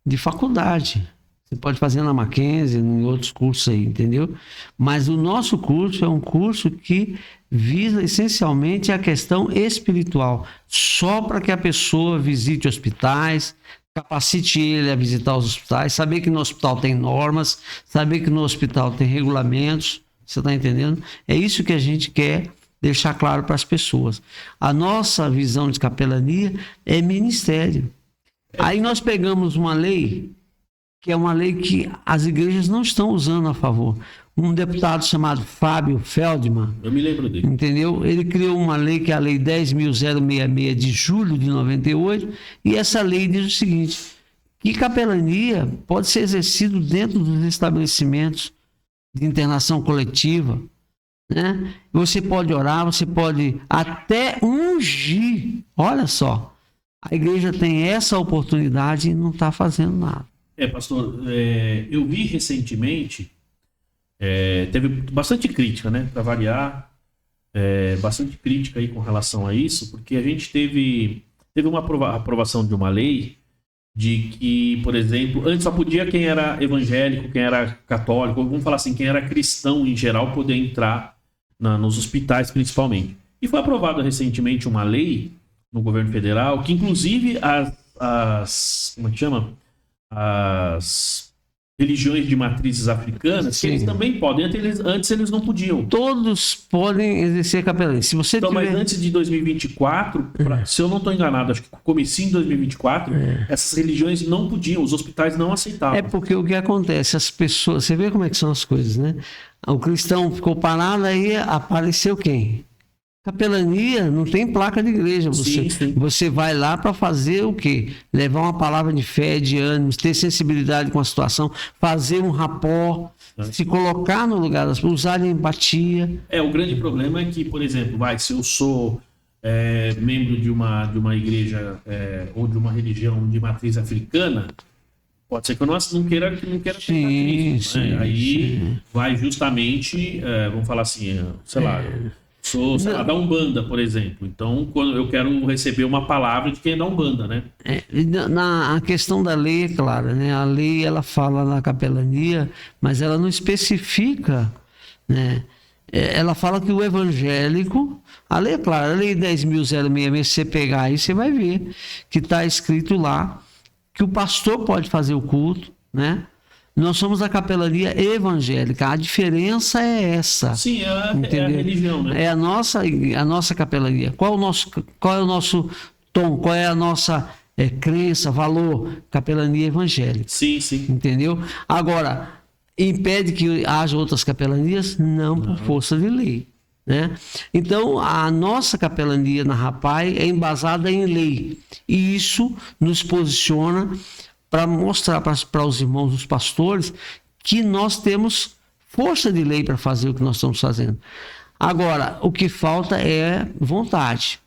de faculdade. Você pode fazer na Mackenzie, em outros cursos aí, entendeu? Mas o nosso curso é um curso que visa essencialmente a questão espiritual, só para que a pessoa visite hospitais, capacite ele a visitar os hospitais, saber que no hospital tem normas, saber que no hospital tem regulamentos, você está entendendo? É isso que a gente quer deixar claro para as pessoas. A nossa visão de capelania é ministério. Aí nós pegamos uma lei, que é uma lei que as igrejas não estão usando a favor. Um deputado chamado Fábio Feldman, eu me lembro dele, entendeu? Ele criou uma lei que é a Lei 10.066 de julho de 98, e essa lei diz o seguinte, que capelania pode ser exercido dentro dos estabelecimentos de internação coletiva, né? Você pode orar, você pode até ungir. Olha só, a igreja tem essa oportunidade e não está fazendo nada. Pastor, eu vi recentemente, teve bastante crítica, né, para variar, bastante crítica aí com relação a isso, porque a gente teve uma aprovação de uma lei de que, por exemplo, antes só podia quem era evangélico, quem era católico, vamos falar assim, quem era cristão em geral poder entrar nos hospitais principalmente. E foi aprovada recentemente uma lei no governo federal que inclusive como é que chama? As religiões de matrizes africanas, que eles também podem, antes eles não podiam. Todos podem exercer capelania. Se você então, mas antes de 2024, se eu não estou enganado, acho que comecinho de 2024, essas religiões não podiam, os hospitais não aceitavam. É porque o que acontece, as pessoas, você vê como é que são as coisas, né? O cristão ficou parado, aí apareceu quem? Capelania não tem placa de igreja. Você vai lá para fazer o quê? Levar uma palavra de fé, de ânimo, ter sensibilidade com a situação, fazer um rapport, se colocar no lugar das pessoas, usar a empatia. O grande problema é que, por exemplo, se eu sou membro de uma igreja ou de uma religião de matriz africana, pode ser que eu não queira aceitar isso. Né? Aí vai justamente, vamos falar assim, sei lá... Sou, sei lá, da Umbanda, por exemplo. Então, quando eu quero receber uma palavra de quem é da Umbanda, né? A questão da lei é clara, né? A lei, ela fala na capelania, mas ela não especifica, né? Ela fala que o evangélico... A lei é clara, a lei 10.066, se você pegar aí, você vai ver que está escrito lá que o pastor pode fazer o culto, né? Nós somos a capelania evangélica. A diferença é essa. Sim, é a religião, né? É a nossa capelania. Qual é o nosso tom? Qual é a nossa crença, valor? Capelania evangélica. Sim, sim. Entendeu? Agora, impede que haja outras capelanias? Não, por força de lei. Né? Então, a nossa capelania na RAPAI é embasada em lei. E isso nos posiciona para mostrar para os irmãos, os pastores, que nós temos força de lei para fazer o que nós estamos fazendo. Agora, o que falta é vontade.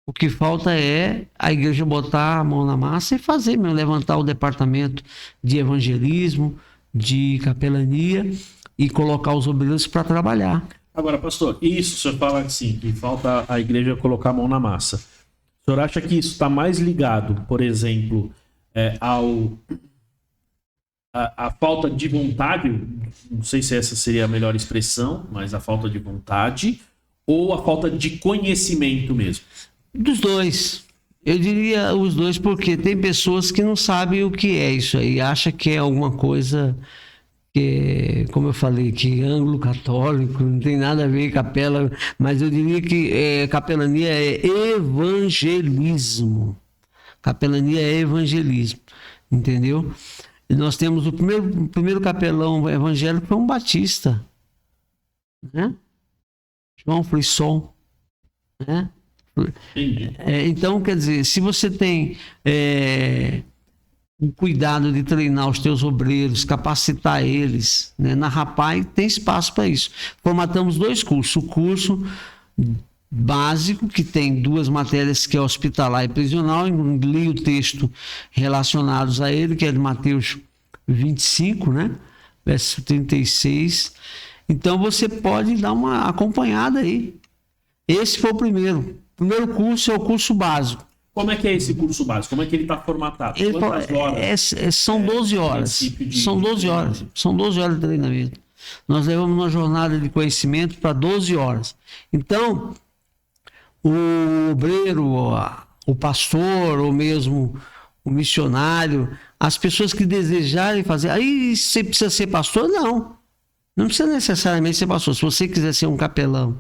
O que falta é a igreja botar a mão na massa e fazer mesmo, levantar o departamento de evangelismo, de capelania e colocar os obreiros para trabalhar. Agora, pastor, isso o senhor fala assim, que falta a igreja colocar a mão na massa. O senhor acha que isso está mais ligado, por exemplo... a falta de vontade, não sei se essa seria a melhor expressão, mas a falta de vontade ou a falta de conhecimento mesmo? Dos dois. Eu diria os dois, porque tem pessoas que não sabem o que é isso aí, acha que é alguma coisa que, como eu falei, que ângulo-católico, não tem nada a ver com capela, mas eu diria que capelania é evangelismo. Capelania é evangelismo, entendeu? E nós temos o primeiro capelão evangélico, foi um batista, né? João Frisson, né? Então, quer dizer, se você tem o cuidado de treinar os teus obreiros, capacitar eles, né? Na RAPAI tem espaço para isso. Formatamos 2 cursos, o curso básico, que tem 2 matérias, que é hospitalar e prisional, li o texto relacionados a ele, que é de Mateus 25, né? Verso 36. Então você pode dar uma acompanhada aí. Esse foi o primeiro. O primeiro curso é o curso básico. Como é que é esse curso básico? Como é que ele está formatado? Quantas horas? São 12 horas. São 12 horas. São 12 horas de treinamento. Nós levamos uma jornada de conhecimento para 12 horas. Então, o obreiro, o pastor, ou mesmo o missionário, as pessoas que desejarem fazer... Aí você precisa ser pastor? Não precisa necessariamente ser pastor. Se você quiser ser um capelão...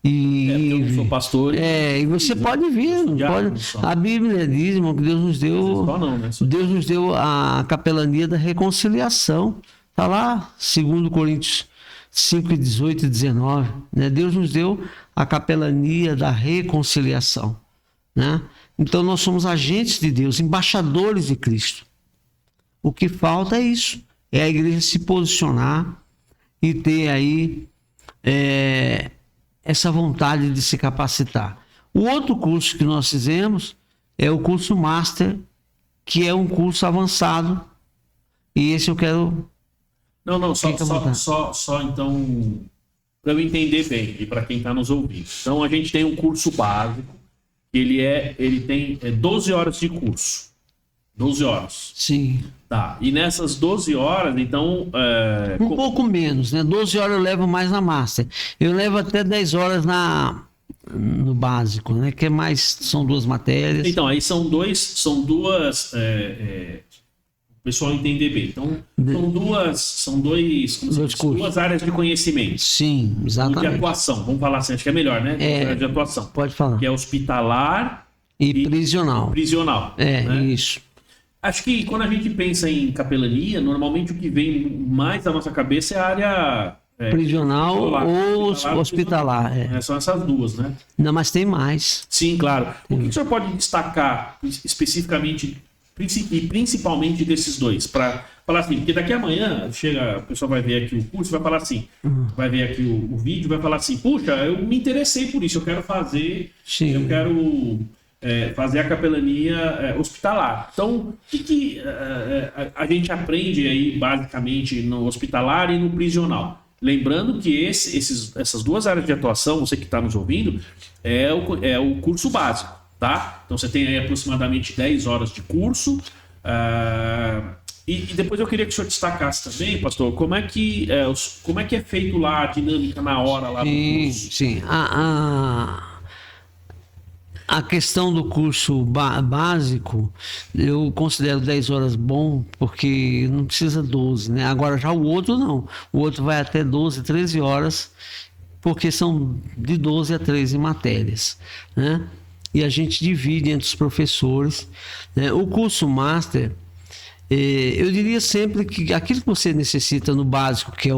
eu não sou pastor. E você pode vir. A Bíblia diz, irmão, que Deus nos deu. Deus nos deu a capelania da reconciliação. Está lá, 2 Coríntios 5, 18 e 19. Né? Deus nos deu a capelania da reconciliação. Né? Então nós somos agentes de Deus, embaixadores de Cristo. O que falta é isso. É a igreja se posicionar e ter aí. Essa vontade de se capacitar. O outro curso que nós fizemos é o curso Master, que é um curso avançado. E esse eu quero... Só então, para eu entender bem e para quem está nos ouvindo. Então, a gente tem um curso básico, que ele tem 12 horas de curso. 12 horas. Sim. Tá, e nessas 12 horas, então... pouco menos, né? 12 horas eu levo mais na Master. Eu levo até 10 horas no básico, né? Que é mais... São 2 matérias. Então, aí são duas... o pessoal entender bem. Então, são duas áreas de conhecimento. Sim, exatamente. De atuação, vamos falar assim, acho que é melhor, né? De atuação. Pode falar. Que é hospitalar e prisional. Né? Isso. Acho que quando a gente pensa em capelania, normalmente o que vem mais à nossa cabeça é a área... prisional ou hospitalar. São essas duas, né? Não, mas tem mais. Sim, claro. O que o senhor pode destacar especificamente e principalmente desses dois? Para falar assim, porque daqui amanhã o pessoal vai ver aqui o curso, vai falar assim, vai ver aqui o vídeo, vai falar assim, puxa, eu me interessei por isso, eu quero fazer, fazer a capelania hospitalar. Então, o que a gente aprende aí basicamente no hospitalar e no prisional? Lembrando que essas duas áreas de atuação, você que está nos ouvindo, é o curso básico, tá? Então você tem aí aproximadamente 10 horas de curso. E depois eu queria que o senhor destacasse também, pastor, como é que é feito lá a dinâmica na hora lá do curso? Sim. A questão do curso básico, eu considero 10 horas bom, porque não precisa 12, né? Agora já o outro não. O outro vai até 12, 13 horas, porque são de 12 a 13 matérias, né? E a gente divide entre os professores, né? O curso Master, eu diria sempre que aquilo que você necessita no básico, que é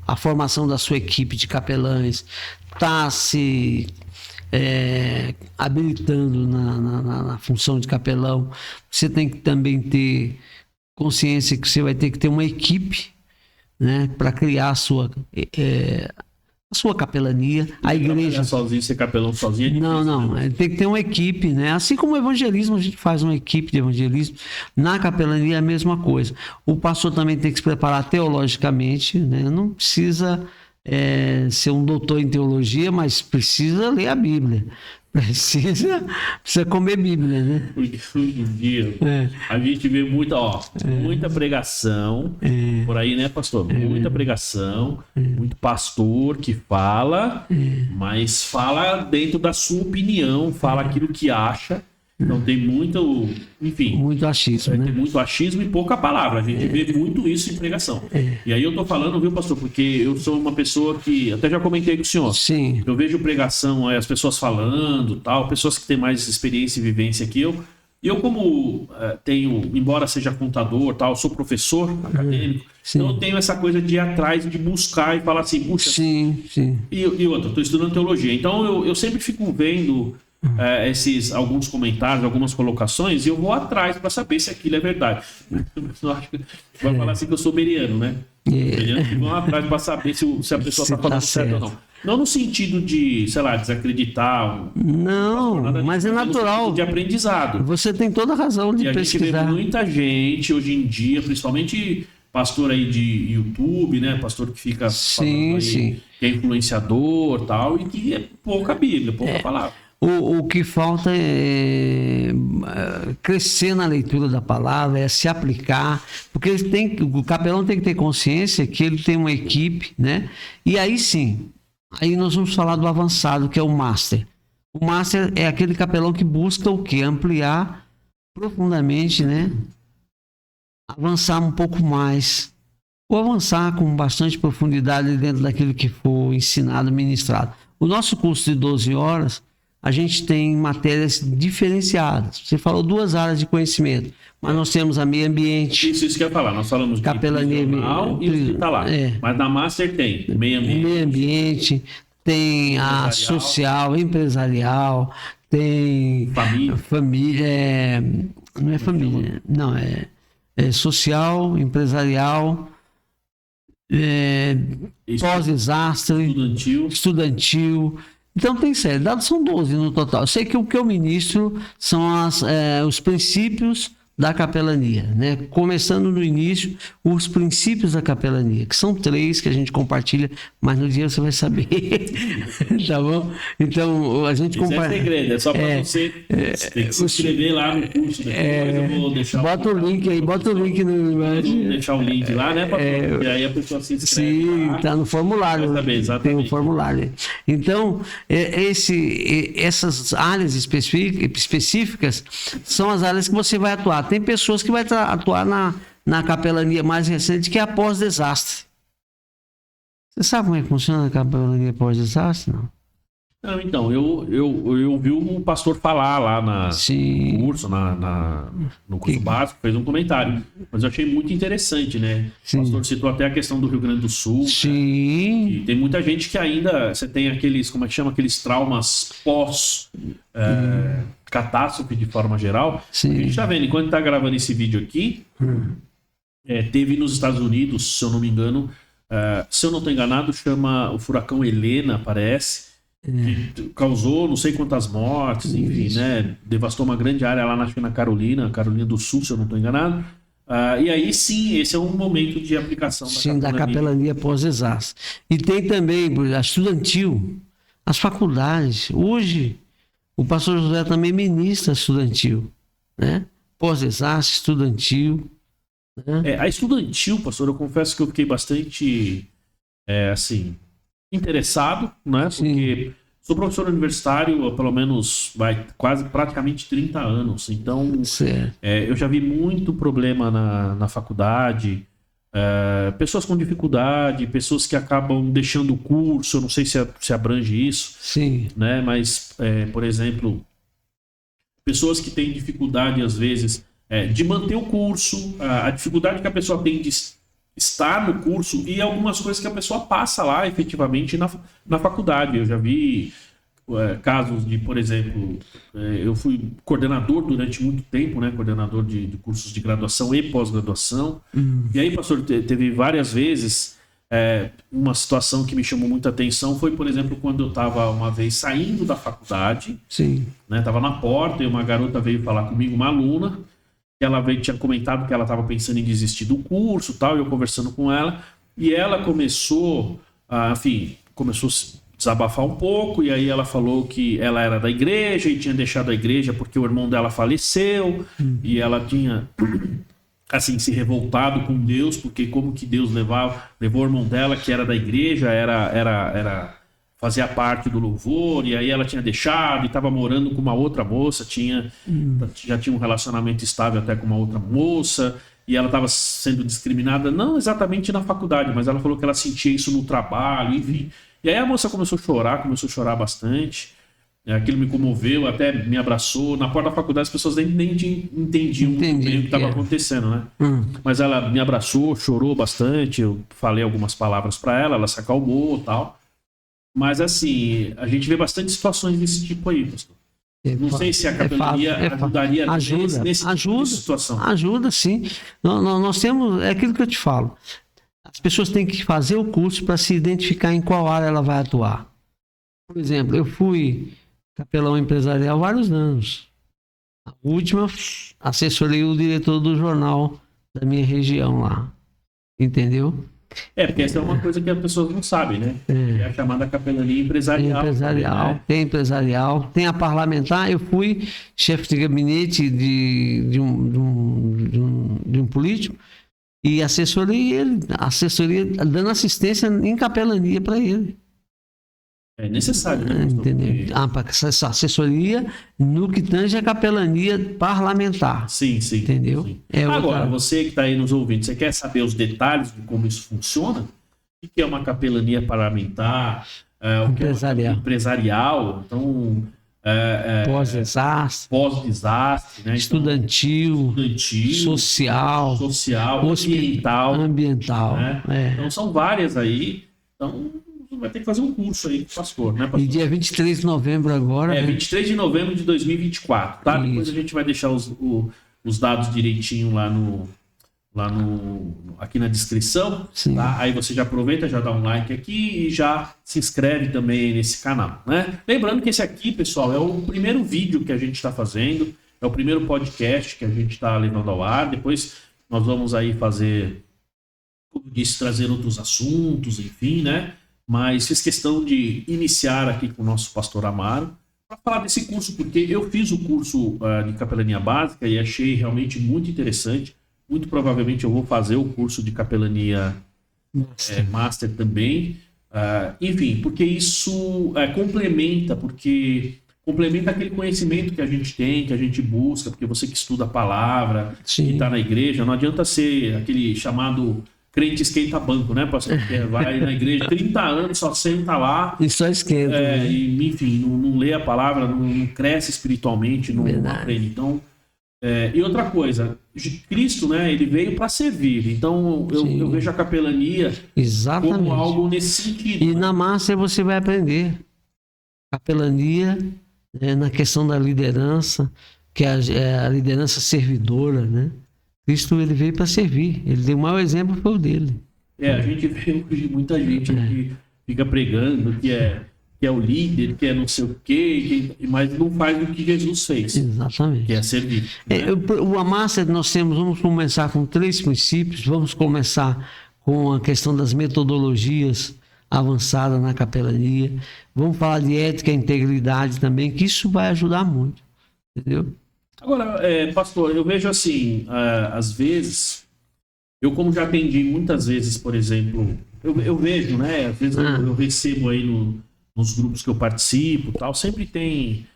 a formação da sua equipe de capelães, está se habilitando na função de capelão, você tem que também ter consciência que você vai ter que ter uma equipe, né, para criar a sua capelania. A igreja sozinho, ser capelão sozinho é difícil, não, tem que ter uma equipe, né? Assim como o evangelismo, a gente faz uma equipe de evangelismo, na capelania é a mesma coisa. O pastor também tem que se preparar teologicamente, né? Não precisa ser um doutor em teologia, mas precisa ler a Bíblia. Precisa comer Bíblia, né? Porque hoje em dia a gente vê muita pregação por aí, né, pastor? Muita pregação, muito pastor que fala, mas fala dentro da sua opinião, fala aquilo que acha. Então tem muito achismo, né? Tem muito achismo e pouca palavra. A gente vê muito isso em pregação. E aí eu tô falando, viu, pastor, porque eu sou uma pessoa que, até já comentei com o senhor, sim, eu vejo pregação, as pessoas falando, tal, pessoas que têm mais experiência e vivência que eu. E eu, como tenho, embora seja contador, tal, sou professor acadêmico, então eu tenho essa coisa de ir atrás, de buscar e falar assim, puxa. Sim. E outra, estou estudando teologia. Então eu sempre fico vendo alguns comentários, algumas colocações, e eu vou atrás para saber se aquilo é verdade. Vai falar assim que eu sou beriano, né? Beriano que vão atrás para saber se a pessoa está falando certo ou não. Não no sentido de, sei lá, desacreditar. Não, mas é natural. De aprendizado. Você tem toda a razão de pesquisar. A gente vê muita gente hoje em dia, principalmente pastor aí de YouTube, né? Pastor que fica falando aí, que é influenciador e tal, e que é pouca Bíblia, pouca palavra. O que falta é crescer na leitura da palavra, é se aplicar, porque o capelão tem que ter consciência que ele tem uma equipe, né? E aí sim, aí nós vamos falar do avançado, que é o Master. O Master é aquele capelão que busca o quê? Ampliar profundamente, né? Avançar um pouco mais, ou avançar com bastante profundidade dentro daquilo que for ensinado, ministrado. O nosso curso de 12 horas, a gente tem matérias diferenciadas. Você falou 2 áreas de conhecimento, mas nós temos a meio ambiente. Isso que eu ia falar. Nós falamos de capelania e hospitalar. Mas na Master tem meio ambiente. Meio ambiente, tem a social, empresarial, tem família, não é família, não, é social, empresarial, pós-desastre, estudantil. Então tem série, dados são 12 no total. Eu sei que o que eu ministro são os princípios da capelania, né? Começando no início, os princípios da capelania, que são 3 que a gente compartilha, mas no dia você vai saber. Tá bom? Então a gente compartilha. É segredo, é só para você tem que se inscrever lá no curso. Depois eu vou deixar bota o link aí, bota o link no imagem. Vou deixar o link lá, né, pastor? E aí a pessoa se inscreve. Sim, lá, tá no formulário. Tem um formulário. Então, essas áreas específicas são as áreas que você vai atuar. Tem pessoas que vão atuar na capelania mais recente, que é a pós-desastre. Você sabe como é que funciona a capelania pós-desastre, não? Não, então, eu vi o pastor falar lá no curso, no curso básico, fez um comentário. Mas eu achei muito interessante, né? Sim. O pastor citou até a questão do Rio Grande do Sul. Sim. Né? E tem muita gente que ainda, você tem aqueles, como é que chama? Aqueles traumas catástrofe de forma geral. Sim. A gente tá vendo, enquanto tá gravando esse vídeo aqui, teve nos Estados Unidos, se eu não me engano, se eu não tô enganado, chama o furacão Helena, parece. Que causou não sei quantas mortes, enfim, né? Devastou uma grande área lá na Carolina do Sul, se eu não estou enganado. E aí sim, esse é um momento de aplicação da capelania pós-desastre. E tem também a estudantil, as faculdades. Hoje, o pastor José também ministra estudantil, né? Pós-desastre, estudantil. Né? A estudantil, pastor, eu confesso que eu fiquei bastante, interessado, né? Porque sou professor universitário há pelo menos praticamente 30 anos. Então, eu já vi muito problema na faculdade, pessoas com dificuldade, pessoas que acabam deixando o curso, eu não sei se abrange isso. Sim. Né? Mas, por exemplo, pessoas que têm dificuldade, às vezes, de manter o curso, a dificuldade que a pessoa tem de estar no curso e algumas coisas que a pessoa passa lá efetivamente na faculdade. Eu já vi casos de, por exemplo, eu fui coordenador durante muito tempo, né? Coordenador de cursos de graduação e pós-graduação. E aí, pastor, teve várias vezes uma situação que me chamou muita atenção. Foi, por exemplo, quando eu estava uma vez saindo da faculdade. Sim. Né? Tava na porta e uma garota veio falar comigo, uma aluna. Ela tinha comentado que ela estava pensando em desistir do curso, tal, e eu conversando com ela, e ela começou a desabafar um pouco, e aí ela falou que ela era da igreja e tinha deixado a igreja porque o irmão dela faleceu, e ela tinha assim se revoltado com Deus, porque como que Deus levou o irmão dela, que era da igreja, fazia parte do louvor, e aí ela tinha deixado e estava morando com uma outra moça, já tinha um relacionamento estável até com uma outra moça, e ela estava sendo discriminada, não exatamente na faculdade, mas ela falou que ela sentia isso no trabalho, enfim. E aí a moça começou a chorar bastante, aquilo me comoveu, até me abraçou. Na porta da faculdade as pessoas nem entendiam muito bem o que estava acontecendo, né? Mas ela me abraçou, chorou bastante, eu falei algumas palavras para ela se acalmou e tal. Mas assim, a gente vê bastante situações desse tipo aí, pastor. Não sei se a capelania ajudaria nessa situação. Ajuda, sim. Nós temos, é aquilo que eu te falo. As pessoas têm que fazer o curso para se identificar em qual área ela vai atuar. Por exemplo, eu fui capelão empresarial há vários anos. A última, assessorei o diretor do jornal da minha região lá. Entendeu? Porque essa é uma coisa que as pessoas não sabem, né? É a chamada capelania empresarial. Empresarial, né? tem empresarial, tem a parlamentar. Eu fui chefe de gabinete de um político e assessorei ele, dando assistência em capelania para ele. É necessário, né? Entendeu? Porque... Essa assessoria no que tange a capelania parlamentar. Sim. Entendeu? Sim. É Agora, outra... você que está aí nos ouvindo, você quer saber os detalhes de como isso funciona? O que é uma capelania parlamentar? O que é uma empresarial? Então, pós-desastre, né? Estudantil, social, ambiental. Né? Então, são várias aí. Então, vai ter que fazer um curso aí, pastor, né, pastor? E dia 23 de novembro agora. 23 de novembro de 2024, tá? Isso. Depois a gente vai deixar os dados direitinho aqui na descrição, tá? Aí você já aproveita, já dá um like aqui e já se inscreve também nesse canal, né? Lembrando que esse aqui, pessoal, é o primeiro vídeo que a gente está fazendo, é o primeiro podcast que a gente está levando ao ar. Depois nós vamos aí fazer, como eu disse, trazer outros assuntos, enfim, né? Mas fiz questão de iniciar aqui com o nosso pastor Amaro para falar desse curso, porque eu fiz o curso de capelania básica e achei realmente muito interessante. Muito provavelmente eu vou fazer o curso de capelania master também. Enfim, porque isso complementa aquele conhecimento que a gente tem, que a gente busca, porque você que estuda a palavra, que está na igreja, não adianta ser aquele chamado... crente esquenta banco, né, pastor? Vai na igreja 30 anos, só senta lá. E só esquenta. E, enfim, não lê a palavra, não cresce espiritualmente, não aprende. Então, e outra coisa, Cristo, né, ele veio para servir. Então, eu vejo a capelania como algo nesse sentido. E na massa você vai aprender. Capelania, na questão da liderança, que é a liderança servidora, né? Cristo, ele veio para servir. Ele deu o maior exemplo, foi o dele. A gente vê hoje muita gente que fica pregando que é o líder, que é não sei o quê, mas não faz o que Jesus fez. Exatamente. Que é servir. Né? O Amácia, vamos começar com 3 princípios. Vamos começar com a questão das metodologias avançadas na capelania. Vamos falar de ética e integridade também, que isso vai ajudar muito. Entendeu? Agora, pastor, eu vejo assim, às vezes, eu como já atendi muitas vezes, por exemplo, eu vejo, né, às vezes eu recebo aí nos grupos que eu participo, tal, sempre tem,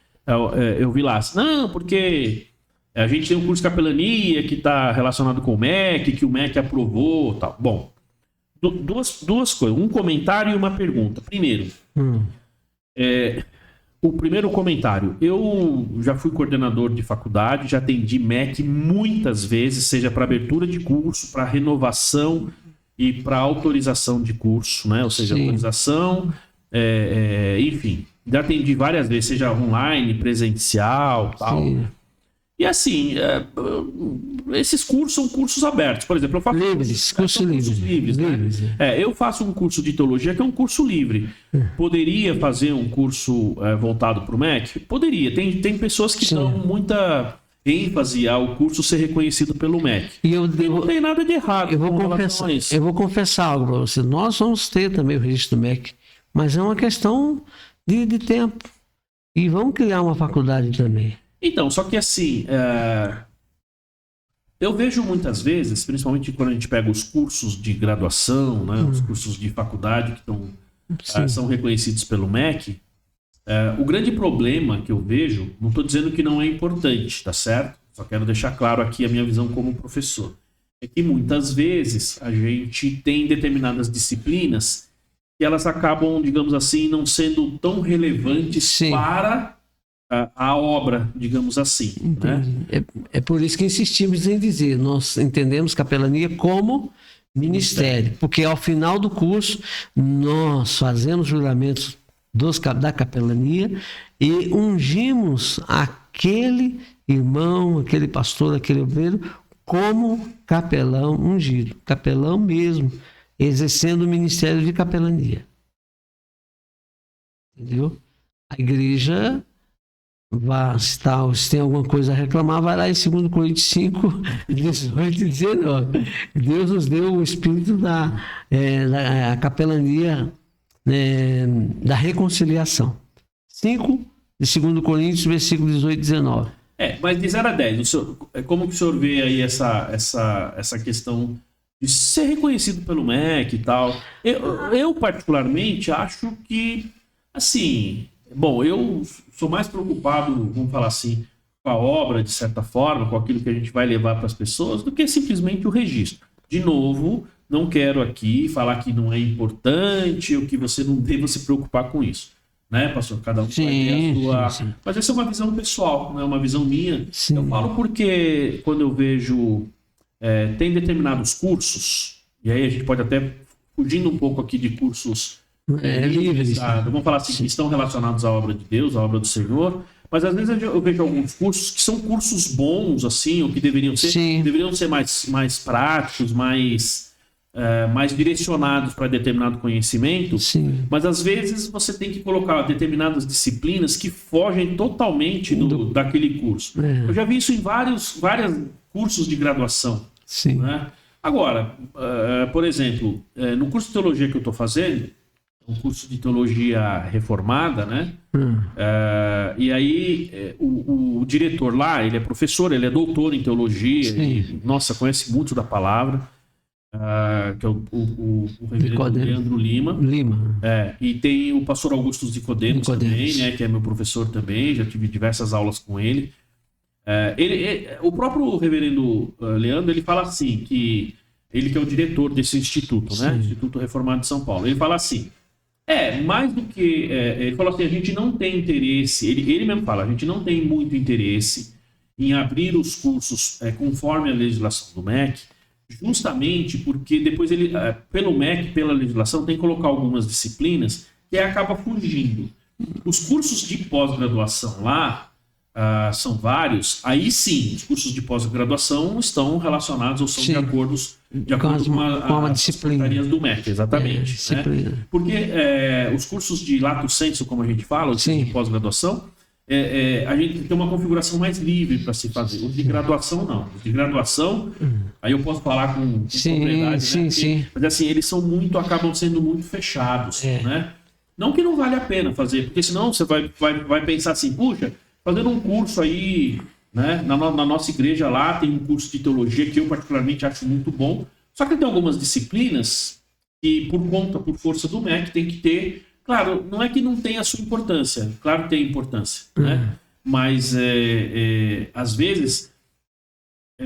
eu vi lá, não, porque a gente tem um curso de capelania que está relacionado com o MEC, que o MEC aprovou, tal. Bom, duas coisas, um comentário e uma pergunta. Primeiro, o primeiro comentário, eu já fui coordenador de faculdade, já atendi MEC muitas vezes, seja para abertura de curso, para renovação e para autorização de curso, né? Ou seja, autorização, enfim, já atendi várias vezes, seja online, presencial, tal. Sim. E assim, esses cursos são cursos abertos. Por exemplo, eu faço cursos livres. Né? Eu faço um curso de teologia que é um curso livre. Poderia fazer um curso voltado para o MEC? Poderia. Tem pessoas que dão muita ênfase ao curso ser reconhecido pelo MEC. E não tem nada de errado. Eu vou confessar algo para você. Nós vamos ter também o registro do MEC, mas é uma questão de tempo. E vamos criar uma faculdade também. Então, só que assim, eu vejo muitas vezes, principalmente quando a gente pega os cursos de graduação, né, os cursos de faculdade que são reconhecidos pelo MEC, o grande problema que eu vejo, não estou dizendo que não é importante, tá certo? Só quero deixar claro aqui a minha visão como professor. É que muitas vezes a gente tem determinadas disciplinas que elas acabam, digamos assim, não sendo tão relevantes para a obra, digamos assim. Né? É por isso que insistimos em dizer, nós entendemos capelania como ministério, porque ao final do curso nós fazemos juramentos da capelania e ungimos aquele irmão, aquele pastor, aquele obreiro como capelão ungido, capelão mesmo, exercendo o ministério de capelania. Entendeu? A igreja se tem alguma coisa a reclamar, vai lá em 2 Coríntios 5, 18 e 19. Deus nos deu o espírito da capelania, da reconciliação. 5 de 2 Coríntios, versículo 18 e 19. Mas de 0 a 10, como que o senhor vê aí essa questão de ser reconhecido pelo MEC e tal? Eu particularmente acho que, assim, bom, eu sou mais preocupado, vamos falar assim, com a obra, de certa forma, com aquilo que a gente vai levar para as pessoas, do que simplesmente o registro. De novo, não quero aqui falar que não é importante ou que você não deva se preocupar com isso. Né, pastor? Cada um vai ter a sua... Sim. Mas essa é uma visão pessoal, não é uma visão minha. Sim. Eu falo porque quando eu vejo tem determinados cursos, e aí a gente pode até fugindo um pouco aqui de cursos livres, vamos falar assim, que estão relacionados à obra de Deus, à obra do Senhor, mas às vezes eu vejo alguns cursos que são cursos bons, assim, ou que deveriam ser mais práticos, mais direcionados para determinado conhecimento. Sim. Mas às vezes você tem que colocar determinadas disciplinas que fogem totalmente daquele curso. Eu já vi isso em vários cursos de graduação. Sim. Né? Agora, por exemplo, no curso de teologia que eu estou fazendo, um curso de teologia reformada, né? E aí o diretor lá, ele é professor, ele é doutor em teologia, e, conhece muito da palavra. Que é o reverendo Leandro Lima. E tem o pastor Augusto Nicodemos também, né, que é meu professor também, já tive diversas aulas com ele. O próprio reverendo Leandro, ele fala assim, que ele que é o diretor desse instituto, né, Instituto Reformado de São Paulo, ele fala assim, mais do que... ele falou assim, a gente não tem interesse, ele mesmo fala, a gente não tem muito interesse em abrir os cursos conforme a legislação do MEC, justamente porque depois ele, pelo MEC, pela legislação, tem que colocar algumas disciplinas que acaba fugindo. Os cursos de pós-graduação lá, são vários, aí sim, os cursos de pós-graduação estão relacionados ou são de acordo com as secretarias do MEC, exatamente. Né? Porque os cursos de lato sensu, como a gente fala, os cursos de pós-graduação, a gente tem uma configuração mais livre para se fazer. Os de graduação, não. Os de graduação, aí eu posso falar com propriedade, né? Sim. Mas assim, eles acabam sendo muito fechados, né? Não que não vale a pena fazer, porque senão você vai pensar assim, puxa, fazendo um curso aí, né? Na nossa igreja lá tem um curso de teologia que eu particularmente acho muito bom, só que tem algumas disciplinas que por força do MEC tem que ter. Claro, não é que não tenha a sua importância, claro que tem importância, né? Mas às vezes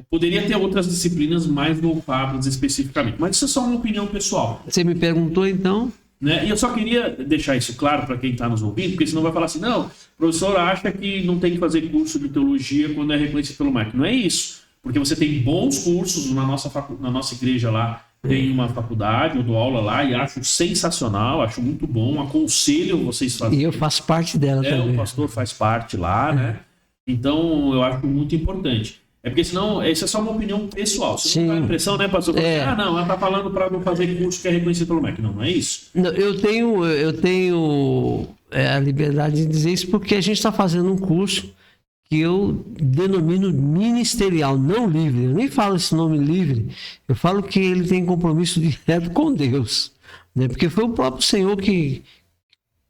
poderia ter outras disciplinas mais voltadas especificamente, mas isso é só uma opinião pessoal. Você me perguntou então? Né? E eu só queria deixar isso claro para quem está nos ouvindo, porque senão vai falar assim, não, o professor acha que não tem que fazer curso de teologia quando é reconhecido pelo MEC. Não é isso, porque você tem bons cursos na nossa igreja lá, tem uma faculdade, eu dou aula lá e acho sensacional, acho muito bom, aconselho vocês fazerem. E eu faço parte dela também. O pastor faz parte lá, né? Então, eu acho muito importante. Porque senão, isso é só uma opinião pessoal. Você não dá a impressão, né, pastor? Não, ela tá falando para não fazer curso que é reconhecido pelo MEC. Não é isso? Não, eu tenho a liberdade de dizer isso porque a gente está fazendo um curso que eu denomino ministerial, não livre. Eu nem falo esse nome livre, eu falo que ele tem compromisso direto com Deus, né? Porque foi o próprio Senhor que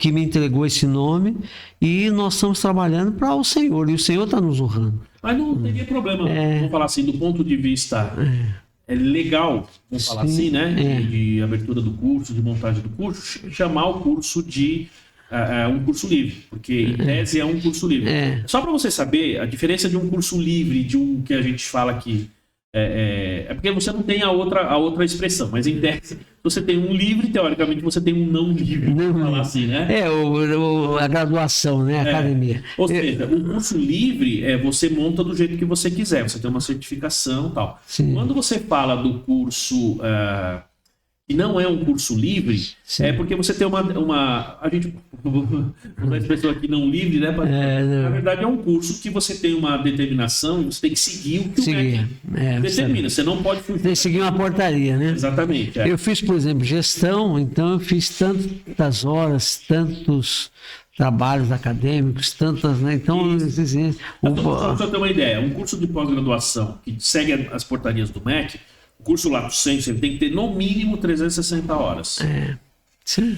me entregou esse nome e nós estamos trabalhando para o Senhor, e o Senhor está nos honrando. Mas não teria problema, vamos falar assim, do ponto de vista legal, vamos falar assim, né? De abertura do curso, de montagem do curso, chamar o curso de... um curso livre, porque em tese é um curso livre. Só para você saber, a diferença de um curso livre de um que a gente fala que é porque você não tem a outra expressão, mas em tese você tem um livre, teoricamente você tem um não livre, vamos falar assim, né? A graduação, né? A academia. Ou seja, o curso livre você monta do jeito que você quiser, você tem uma certificação e tal. Sim. Quando você fala do curso que não é um curso livre, Sim. é porque você tem a gente uma expressão aqui não livre, né? Na verdade é um curso que você tem uma determinação, você tem que seguir o que o MEC determina. Você não pode fugir. Tem que seguir uma portaria, né? Exatamente. Eu fiz, por exemplo, gestão, então eu fiz tantas horas, tantos trabalhos acadêmicos, tantas, né? Então, só para ter uma ideia, um curso de pós-graduação que segue as portarias do MEC, o curso Lato Sensu, ele tem que ter no mínimo 360 horas. Sim.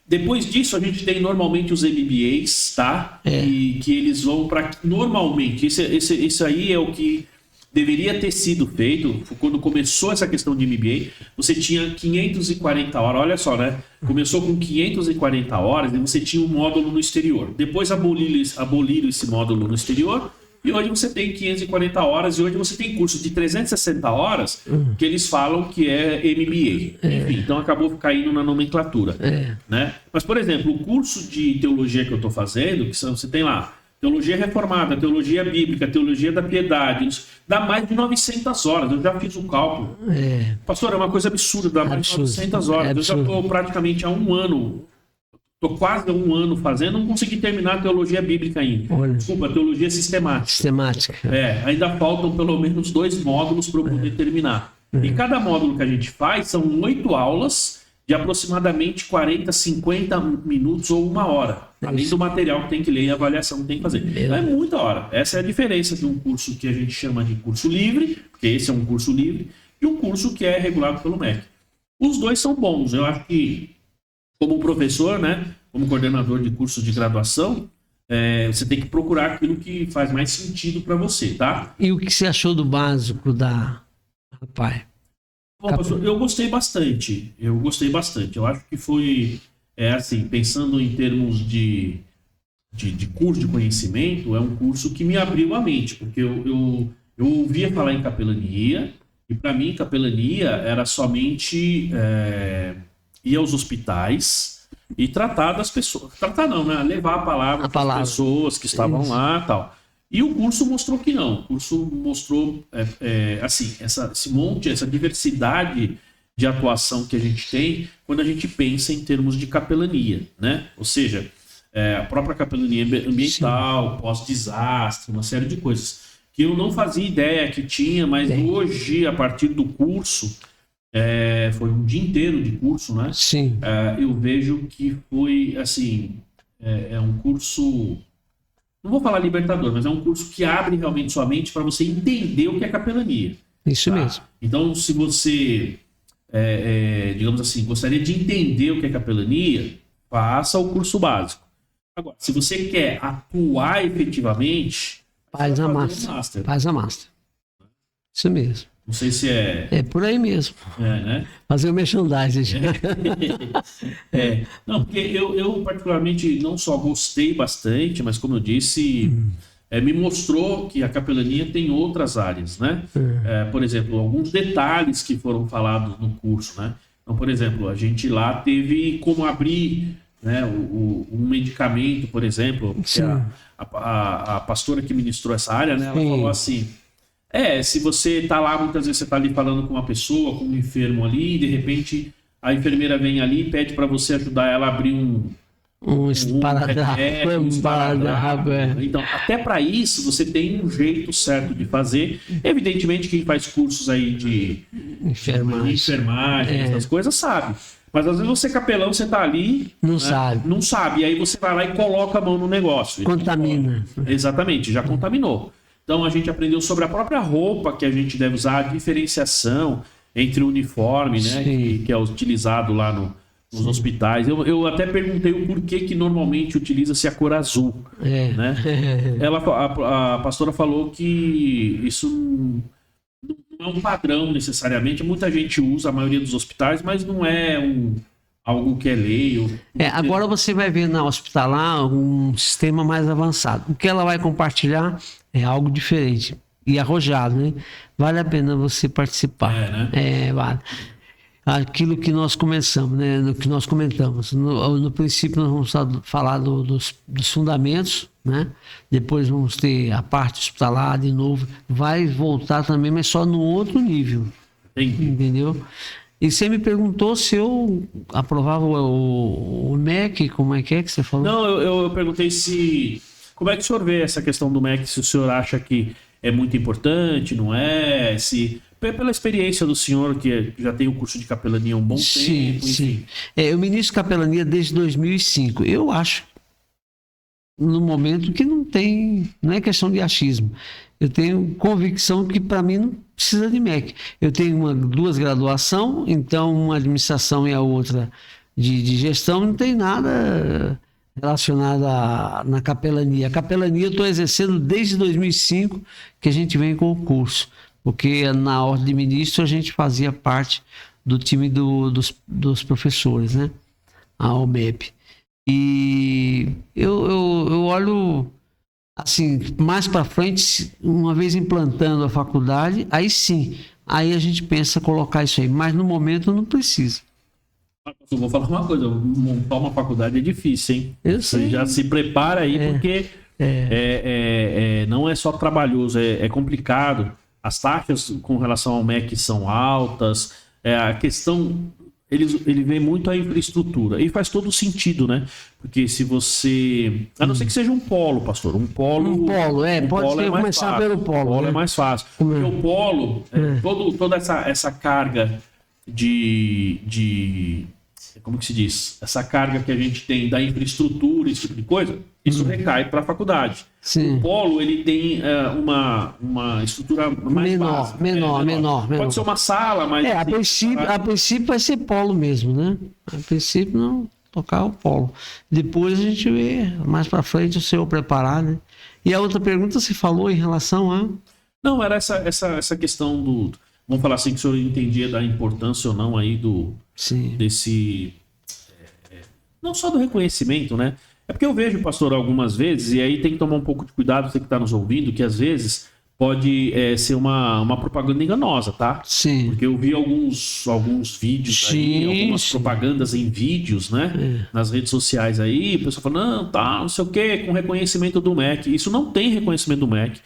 Depois disso, a gente tem normalmente os MBAs, tá? E que eles vão para... Normalmente, isso aí é o que deveria ter sido feito. Quando começou essa questão de MBA, você tinha 540 horas. Olha só, né? Começou com 540 horas e você tinha um módulo no exterior. Depois aboliram esse módulo no exterior. E hoje você tem 540 horas e hoje você tem curso de 360 horas que eles falam que é MBA. Enfim, então acabou caindo na nomenclatura. Né? Mas, por exemplo, o curso de teologia que eu estou fazendo, você tem lá teologia reformada, teologia bíblica, teologia da piedade, dá mais de 900 horas. Eu já fiz o cálculo. Pastor, é uma coisa absurda, dá mais de 900 horas. Eu já estou praticamente há um ano... Estou quase há um ano fazendo, não consegui terminar a teologia bíblica ainda. Desculpa, a teologia sistemática. Ainda faltam pelo menos 2 módulos para eu poder terminar. E cada módulo que a gente faz são 8 aulas de aproximadamente 40, 50 minutos ou 1 hora. Além do material que tem que ler e a avaliação que tem que fazer. Então é muita hora. Essa é a diferença de um curso que a gente chama de curso livre, porque esse é um curso livre, e um curso que é regulado pelo MEC. Os dois são bons. Eu acho que como professor, né, como coordenador de cursos de graduação, você tem que procurar aquilo que faz mais sentido para você, tá? E o que você achou do básico da Rapaz? Bom, pastor, eu gostei bastante. Eu acho que foi, assim, pensando em termos de curso de conhecimento, é um curso que me abriu a mente, porque eu ouvia falar em capelania, e para mim capelania era somente... ir aos hospitais e tratar das pessoas. Tratar não, né? Levar a palavra para as pessoas que estavam lá e tal. E o curso mostrou que não. O curso mostrou, assim, esse monte, essa diversidade de atuação que a gente tem quando a gente pensa em termos de capelania, né? Ou seja, a própria capelania ambiental, pós-desastre, uma série de coisas que eu não fazia ideia que tinha, mas hoje, a partir do curso... foi um dia inteiro de curso, né? Sim. Eu vejo que foi, assim, um curso, não vou falar libertador, mas é um curso que abre realmente sua mente para você entender o que é capelania. Isso mesmo. Então, se você, digamos assim, gostaria de entender o que é capelania, faça o curso básico. Agora, se você quer atuar efetivamente, faz a master. Faz a master. Isso mesmo. Não sei se é por aí mesmo. Né? Fazer o merchandising. Não, porque eu particularmente não só gostei bastante, mas como eu disse, me mostrou que a capelania tem outras áreas, né? Por exemplo, alguns detalhes que foram falados no curso, né? Então, por exemplo, a gente lá teve como abrir, né, um medicamento, por exemplo, que a pastora que ministrou essa área, né? Ela falou assim... se você tá lá, muitas vezes você tá ali falando com uma pessoa, com um enfermo ali, e de repente a enfermeira vem ali e pede para você ajudar ela a abrir um esparadrapo. Então, até para isso, você tem um jeito certo de fazer. Evidentemente, quem faz cursos aí de enfermagem, essas coisas, sabe. Mas às vezes você capelão, você tá ali... Não sabe. Não sabe. E aí você vai lá e coloca a mão no negócio. Contamina. Exatamente, já contaminou. Então, a gente aprendeu sobre a própria roupa que a gente deve usar, a diferenciação entre o uniforme, né, que é utilizado lá nos hospitais. Eu até perguntei o porquê que normalmente utiliza-se a cor azul. Né? A pastora falou que isso não é um padrão necessariamente. Muita gente usa, a maioria dos hospitais, mas não é algo que é lei. Agora você vai ver na hospitalar um sistema mais avançado. O que ela vai compartilhar é algo diferente e arrojado, né? Vale a pena você participar. Vale. Aquilo que nós começamos, né? No que nós comentamos. No princípio nós vamos falar dos fundamentos, né? Depois vamos ter a parte hospitalar de novo. Vai voltar também, mas só no outro nível. Entendi. Entendeu? E você me perguntou se eu aprovava o MEC, como é que você falou? Não, eu perguntei se... Como é que o senhor vê essa questão do MEC? Se o senhor acha que é muito importante, não é? Se... Pela experiência do senhor, que já tem o curso de capelania há um bom tempo. Sim. Eu ministro capelania desde 2005. Eu acho, no momento, que não é questão de achismo. Eu tenho convicção que, para mim, não precisa de MEC. Eu tenho duas graduações, então uma administração e a outra de gestão, não tem nada relacionado na capelania. A capelania eu estou exercendo desde 2005, que a gente vem com o curso, porque na ordem de ministro a gente fazia parte do time dos professores, né? A OMEP. E eu olho... assim, mais para frente, uma vez implantando a faculdade, aí sim, aí a gente pensa colocar isso aí, mas no momento não precisa. Eu vou falar uma coisa, montar uma faculdade é difícil, hein? Eu sei. Você já se prepara aí, porque não é só trabalhoso, é complicado. As taxas com relação ao MEC são altas, a questão... Ele vê muito a infraestrutura. E faz todo sentido, né? Porque se você... A não ser que seja um polo, pastor. Um polo, pode ser começar pelo polo. O polo né? é mais fácil. Porque o polo, toda essa carga de... Como que se diz? Essa carga que a gente tem da infraestrutura, esse tipo de coisa, isso recai para a faculdade. Sim. O polo, ele tem uma estrutura mais básica. Menor. Pode ser uma sala, mas... A princípio vai ser polo mesmo, né? A princípio não tocar o polo. Depois a gente vê mais para frente o seu preparar, né? E a outra pergunta você falou em relação a... Não, era essa questão do... Vamos falar assim, que o senhor entendia da importância ou não aí desse... não só do reconhecimento, né? É porque eu vejo, pastor, algumas vezes, e aí tem que tomar um pouco de cuidado, você que está nos ouvindo, que às vezes pode ser uma propaganda enganosa, tá? Sim. Porque eu vi alguns vídeos aí, algumas propagandas em vídeos, né? Nas redes sociais aí, o pessoal fala, não sei o quê, com reconhecimento do MEC. Isso não tem reconhecimento do MEC.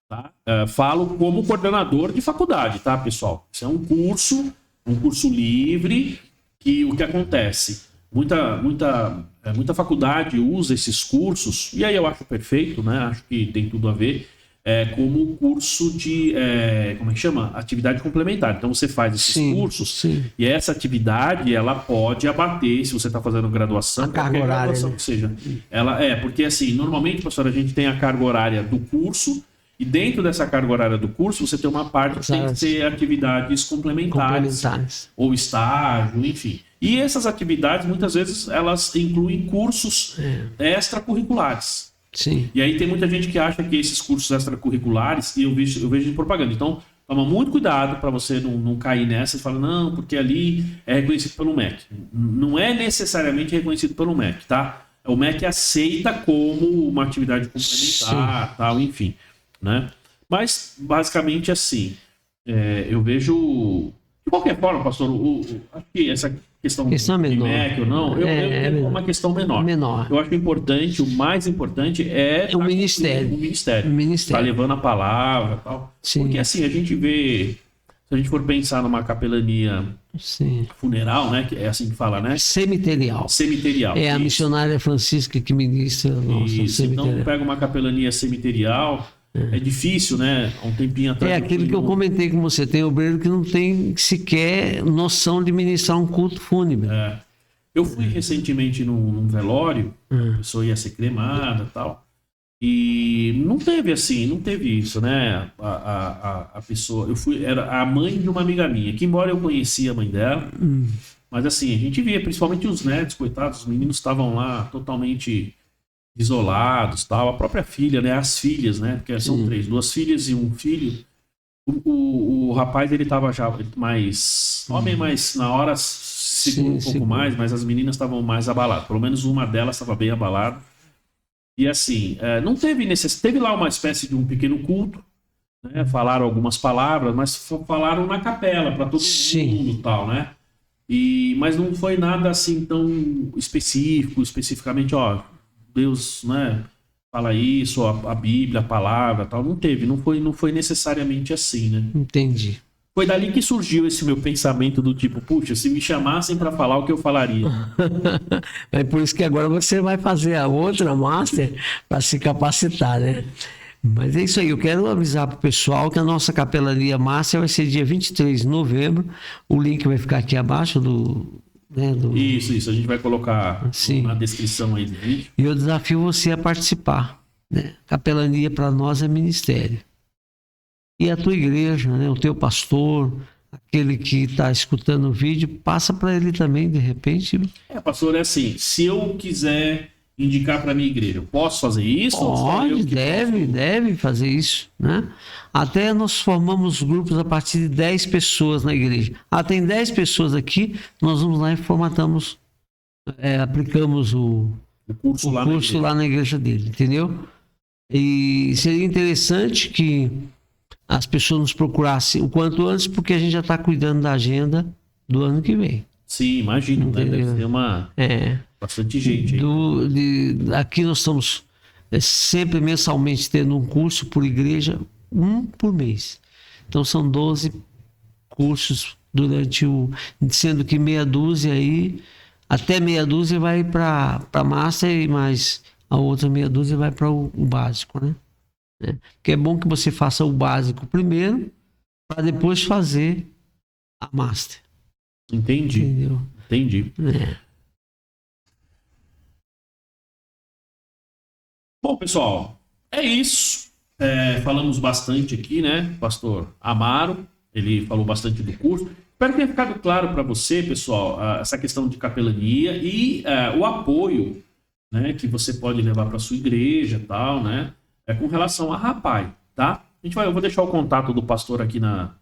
Tá? Falo como coordenador de faculdade, tá, pessoal? Isso é um curso livre, que o que acontece? Muita faculdade usa esses cursos, e aí eu acho perfeito, né? Acho que tem tudo a ver, como curso de, como é que chama? Atividade complementar. Então você faz esses cursos, e essa atividade, ela pode abater, se você está fazendo graduação, qualquer graduação que seja. Porque assim, normalmente, professor, a gente tem a carga horária do curso, e dentro dessa carga horária do curso, você tem uma parte que tem que ser atividades complementares. Ou estágio, enfim. E essas atividades, muitas vezes, elas incluem cursos extracurriculares. Sim. E aí tem muita gente que acha que esses cursos extracurriculares, e eu vejo em propaganda. Então, toma muito cuidado para você não cair nessa e falar, não, porque ali é reconhecido pelo MEC. Não é necessariamente reconhecido pelo MEC, tá? O MEC aceita como uma atividade complementar, tal, enfim. Né? Mas, basicamente, assim, eu vejo... De qualquer forma, pastor, acho que essa questão de MEC ou não, é uma questão menor. Eu acho que o mais importante é o Ministério. O Ministério. Tá levando a palavra e tal. Sim. Porque, assim, a gente vê... Se a gente for pensar numa capelania funeral, né? Que é assim que fala, né? Cemiterial. É a missionária Francisca que ministra o nosso cemitério. Então, pega uma capelania cemiterial... É difícil, né? Há um tempinho atrás. Aquilo que eu comentei com você. Tem obreiro que não tem sequer noção de ministrar um culto fúnebre. Eu fui recentemente num velório, a pessoa ia ser cremada e tal. E não teve isso, né? A pessoa. Era a mãe de uma amiga minha, que embora eu conhecia a mãe dela, mas assim, a gente via, principalmente os netos, coitados, os meninos estavam lá totalmente isolados, tal, a própria filha, né, as filhas, né, porque são 3, 2 filhas e um filho. O rapaz, ele tava já mais homem, mas na hora segurou um pouco mais, mas as meninas estavam mais abaladas, pelo menos uma delas estava bem abalada. E assim, não teve teve lá uma espécie de um pequeno culto, né, falaram algumas palavras, mas falaram na capela para todo mundo e tal, né? Mas não foi nada assim tão especificamente, Deus, né, fala isso, a Bíblia, a palavra, tal, não teve, não foi necessariamente assim, né? Entendi. Foi dali que surgiu esse meu pensamento do tipo, puxa, se me chamassem para falar o que eu falaria. É por isso que agora você vai fazer a outra Master para se capacitar, né? Mas é isso aí, eu quero avisar para o pessoal que a nossa Capelania Master vai ser dia 23 de novembro. O link vai ficar aqui abaixo Isso, a gente vai colocar na descrição aí do vídeo. E eu desafio você a participar, né? Capelania para nós é ministério. E a tua igreja, né? O teu pastor, aquele que está escutando o vídeo, passa para ele também, de repente. Pastor, é assim, se eu quiser indicar para minha igreja, eu posso fazer isso? Pode, deve fazer isso, né? Até nós formamos grupos a partir de 10 pessoas na igreja. Tem 10 pessoas aqui, nós vamos lá e formatamos, aplicamos o curso lá na igreja dele, entendeu? E seria interessante que as pessoas nos procurassem o quanto antes, porque a gente já está cuidando da agenda do ano que vem. Sim, imagino, né? Deve ser bastante gente aí. Aqui nós estamos sempre mensalmente tendo um curso por igreja, um por mês. Então são 12 cursos durante sendo que meia dúzia aí, até meia dúzia vai para Master e mais a outra meia dúzia vai para o básico, né? Porque é bom que você faça o básico primeiro para depois fazer a Master. Entendi. Entendeu? Entendi. Bom, pessoal, é isso. Falamos bastante aqui, né? Pastor Amaro, ele falou bastante do curso. Espero que tenha ficado claro para você, pessoal, essa questão de capelania e o apoio, né, que você pode levar para sua igreja e tal, né? Com relação a Rapai, tá? Eu vou deixar o contato do pastor aqui na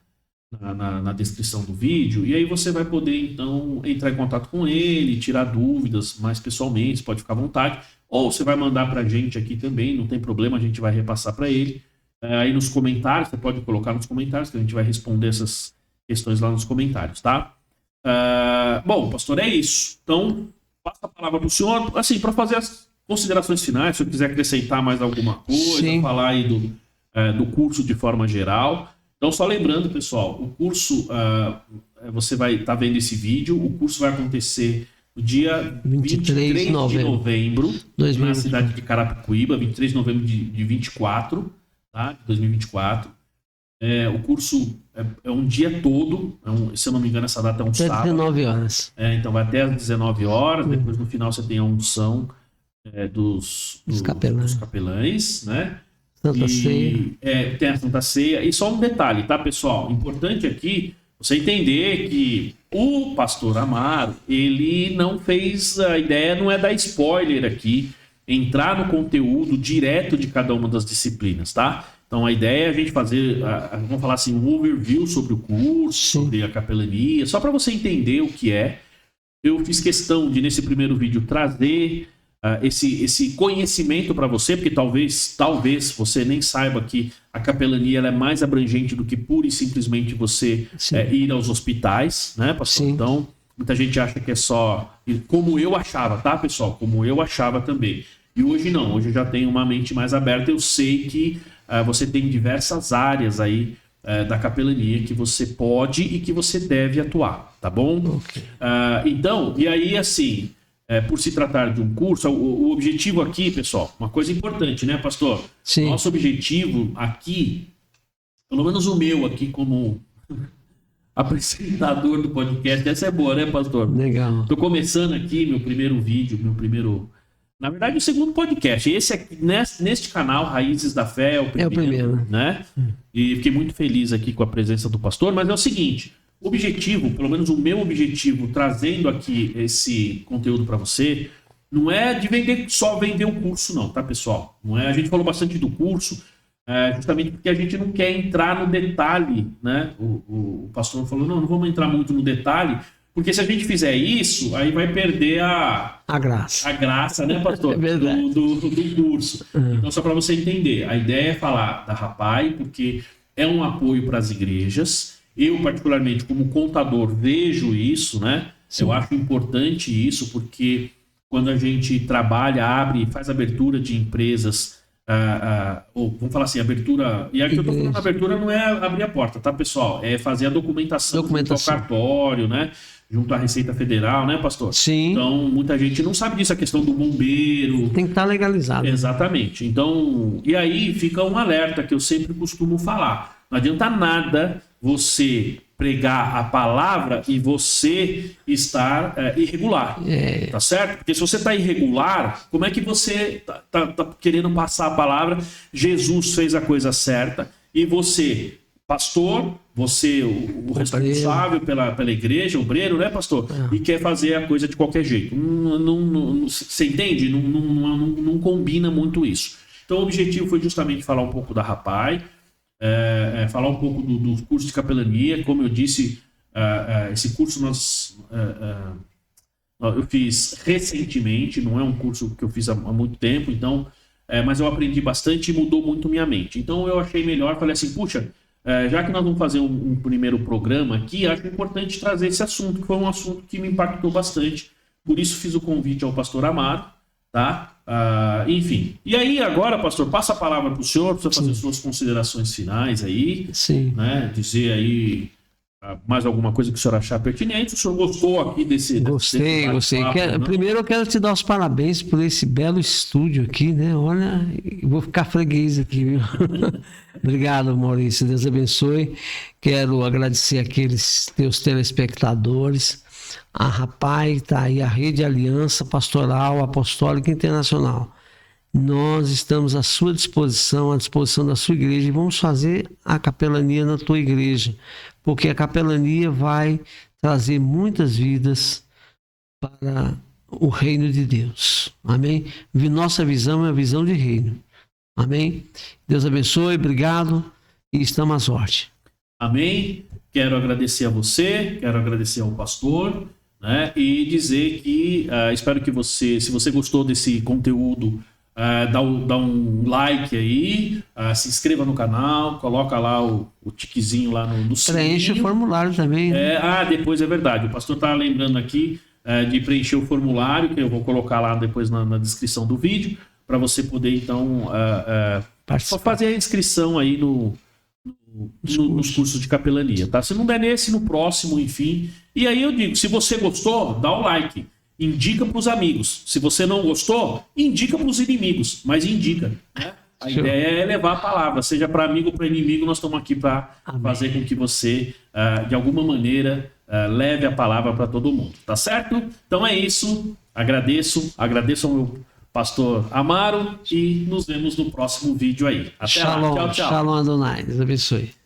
descrição do vídeo, e aí você vai poder, então, entrar em contato com ele, tirar dúvidas mais pessoalmente, pode ficar à vontade, ou você vai mandar pra gente aqui também, não tem problema, a gente vai repassar para ele. Aí nos comentários, você pode colocar nos comentários, que a gente vai responder essas questões lá nos comentários, tá? Bom, pastor, é isso. Então, passo a palavra pro senhor, assim, para fazer as considerações finais, se eu quiser acrescentar mais alguma coisa, Sim. falar aí do curso de forma geral. Então, só lembrando, pessoal, o curso, você vai estar vendo esse vídeo, o curso vai acontecer no dia 23 de novembro, na cidade de Carapicuíba, 23 de novembro de 24, tá? De 2024. O curso é um dia todo, se eu não me engano, essa data é um sábado. 19 horas. Então vai até às 19 horas, depois no final você tem a unção dos capelães, né? Santa Ceia. Tem a Santa Ceia. E só um detalhe, tá, pessoal? Importante aqui você entender que o pastor Amaro, ele não fez, a ideia não é dar spoiler aqui, entrar no conteúdo direto de cada uma das disciplinas, tá? Então a ideia é a gente fazer, vamos falar assim, um overview sobre o curso, sobre a capelania, só para você entender o que é. Eu fiz questão de, nesse primeiro vídeo, trazer esse conhecimento para você, porque talvez você nem saiba que a capelania ela é mais abrangente do que pura e simplesmente você ir aos hospitais, né, pastor? Sim. Então, muita gente acha que é só... Como eu achava, tá, pessoal? Como eu achava também. E hoje não, hoje eu já tenho uma mente mais aberta, eu sei que você tem diversas áreas aí da capelania que você pode e que você deve atuar, tá bom? Okay. Então, e aí assim... por se tratar de um curso, o objetivo aqui, pessoal, uma coisa importante, né, pastor? Sim. Nosso objetivo aqui, pelo menos o meu aqui como apresentador do podcast, essa é boa, né, pastor? Legal. Tô começando aqui meu primeiro vídeo, na verdade, o segundo podcast. Esse aqui, neste canal, Raízes da Fé, é o primeiro. Né? E fiquei muito feliz aqui com a presença do pastor, mas é o seguinte... O objetivo, pelo menos o meu objetivo, trazendo aqui esse conteúdo para você, não é de só vender o curso, não, tá, pessoal? Não é, a gente falou bastante do curso, justamente porque a gente não quer entrar no detalhe, né? O pastor falou, não vamos entrar muito no detalhe, porque se a gente fizer isso, aí vai perder a graça. A graça, né, pastor? Do curso. Então, só para você entender, a ideia é falar da Rapai, porque é um apoio para as igrejas. Eu, particularmente, como contador, vejo isso, né? Sim. Eu acho importante isso, porque quando a gente trabalha, faz abertura de empresas ou vamos falar assim, abertura. E aqui eu tô falando abertura não é abrir a porta, tá, pessoal? É fazer a documentação junto ao cartório, né? Junto à Receita Federal, né, pastor? Sim. Então, muita gente não sabe disso, a questão do bombeiro. Tem que estar legalizado. Exatamente. Então, e aí fica um alerta que eu sempre costumo falar. Não adianta nada você pregar a palavra e você estar irregular, tá certo? Porque se você está irregular, como é que você tá querendo passar a palavra? Jesus fez a coisa certa e você, pastor, você, o responsável pela igreja, obreiro, né, pastor? E quer fazer a coisa de qualquer jeito. Você entende? Não combina muito isso. Então o objetivo foi justamente falar um pouco da Rapai, falar um pouco do curso de capelania. Como eu disse, esse curso eu fiz recentemente, não é um curso que eu fiz há muito tempo, então, mas eu aprendi bastante e mudou muito minha mente. Então eu achei melhor, falei assim, puxa, já que nós vamos fazer um primeiro programa aqui, acho importante trazer esse assunto, que foi um assunto que me impactou bastante. Por isso fiz o convite ao pastor Amaro, tá? Enfim. E aí agora, pastor, passa a palavra para o senhor, para fazer suas considerações finais aí. Sim. Né? Dizer aí mais alguma coisa que o senhor achar pertinente. O senhor gostou aqui desse... Gostei. Primeiro eu quero te dar os parabéns por esse belo estúdio aqui, né? Olha, eu vou ficar freguês aqui, viu? Obrigado, Maurício. Deus abençoe. Quero agradecer aqueles teus telespectadores. A Rapai, tá aí a Rede Aliança Pastoral Apostólica Internacional. Nós estamos à sua disposição, à disposição da sua igreja, e vamos fazer a capelania na tua igreja, porque a capelania vai trazer muitas vidas para o reino de Deus. Amém? Nossa visão é a visão de reino. Amém? Deus abençoe, obrigado e estamos às ordens. Amém? Quero agradecer a você, quero agradecer ao pastor, né? E dizer que espero que você, se você gostou desse conteúdo, dá um like aí, se inscreva no canal, coloca lá o tiquezinho lá no sininho. Preenche o formulário também. Né? Depois é verdade, o pastor está lembrando aqui de preencher o formulário, que eu vou colocar lá depois na descrição do vídeo, para você poder então fazer a inscrição aí nos cursos de capelania, tá? Se não der nesse, no próximo, enfim. E aí eu digo, se você gostou, dá o like. Indica para os amigos. Se você não gostou, indica para os inimigos. Mas indica, né? A ideia é levar a palavra. Seja para amigo ou para inimigo, nós estamos aqui para fazer com que você, de alguma maneira, leve a palavra para todo mundo. Tá certo? Então é isso. Agradeço ao meu pastor Amaro e nos vemos no próximo vídeo aí. Até lá. Tchau, tchau. Shalom Adonai. Deus abençoe.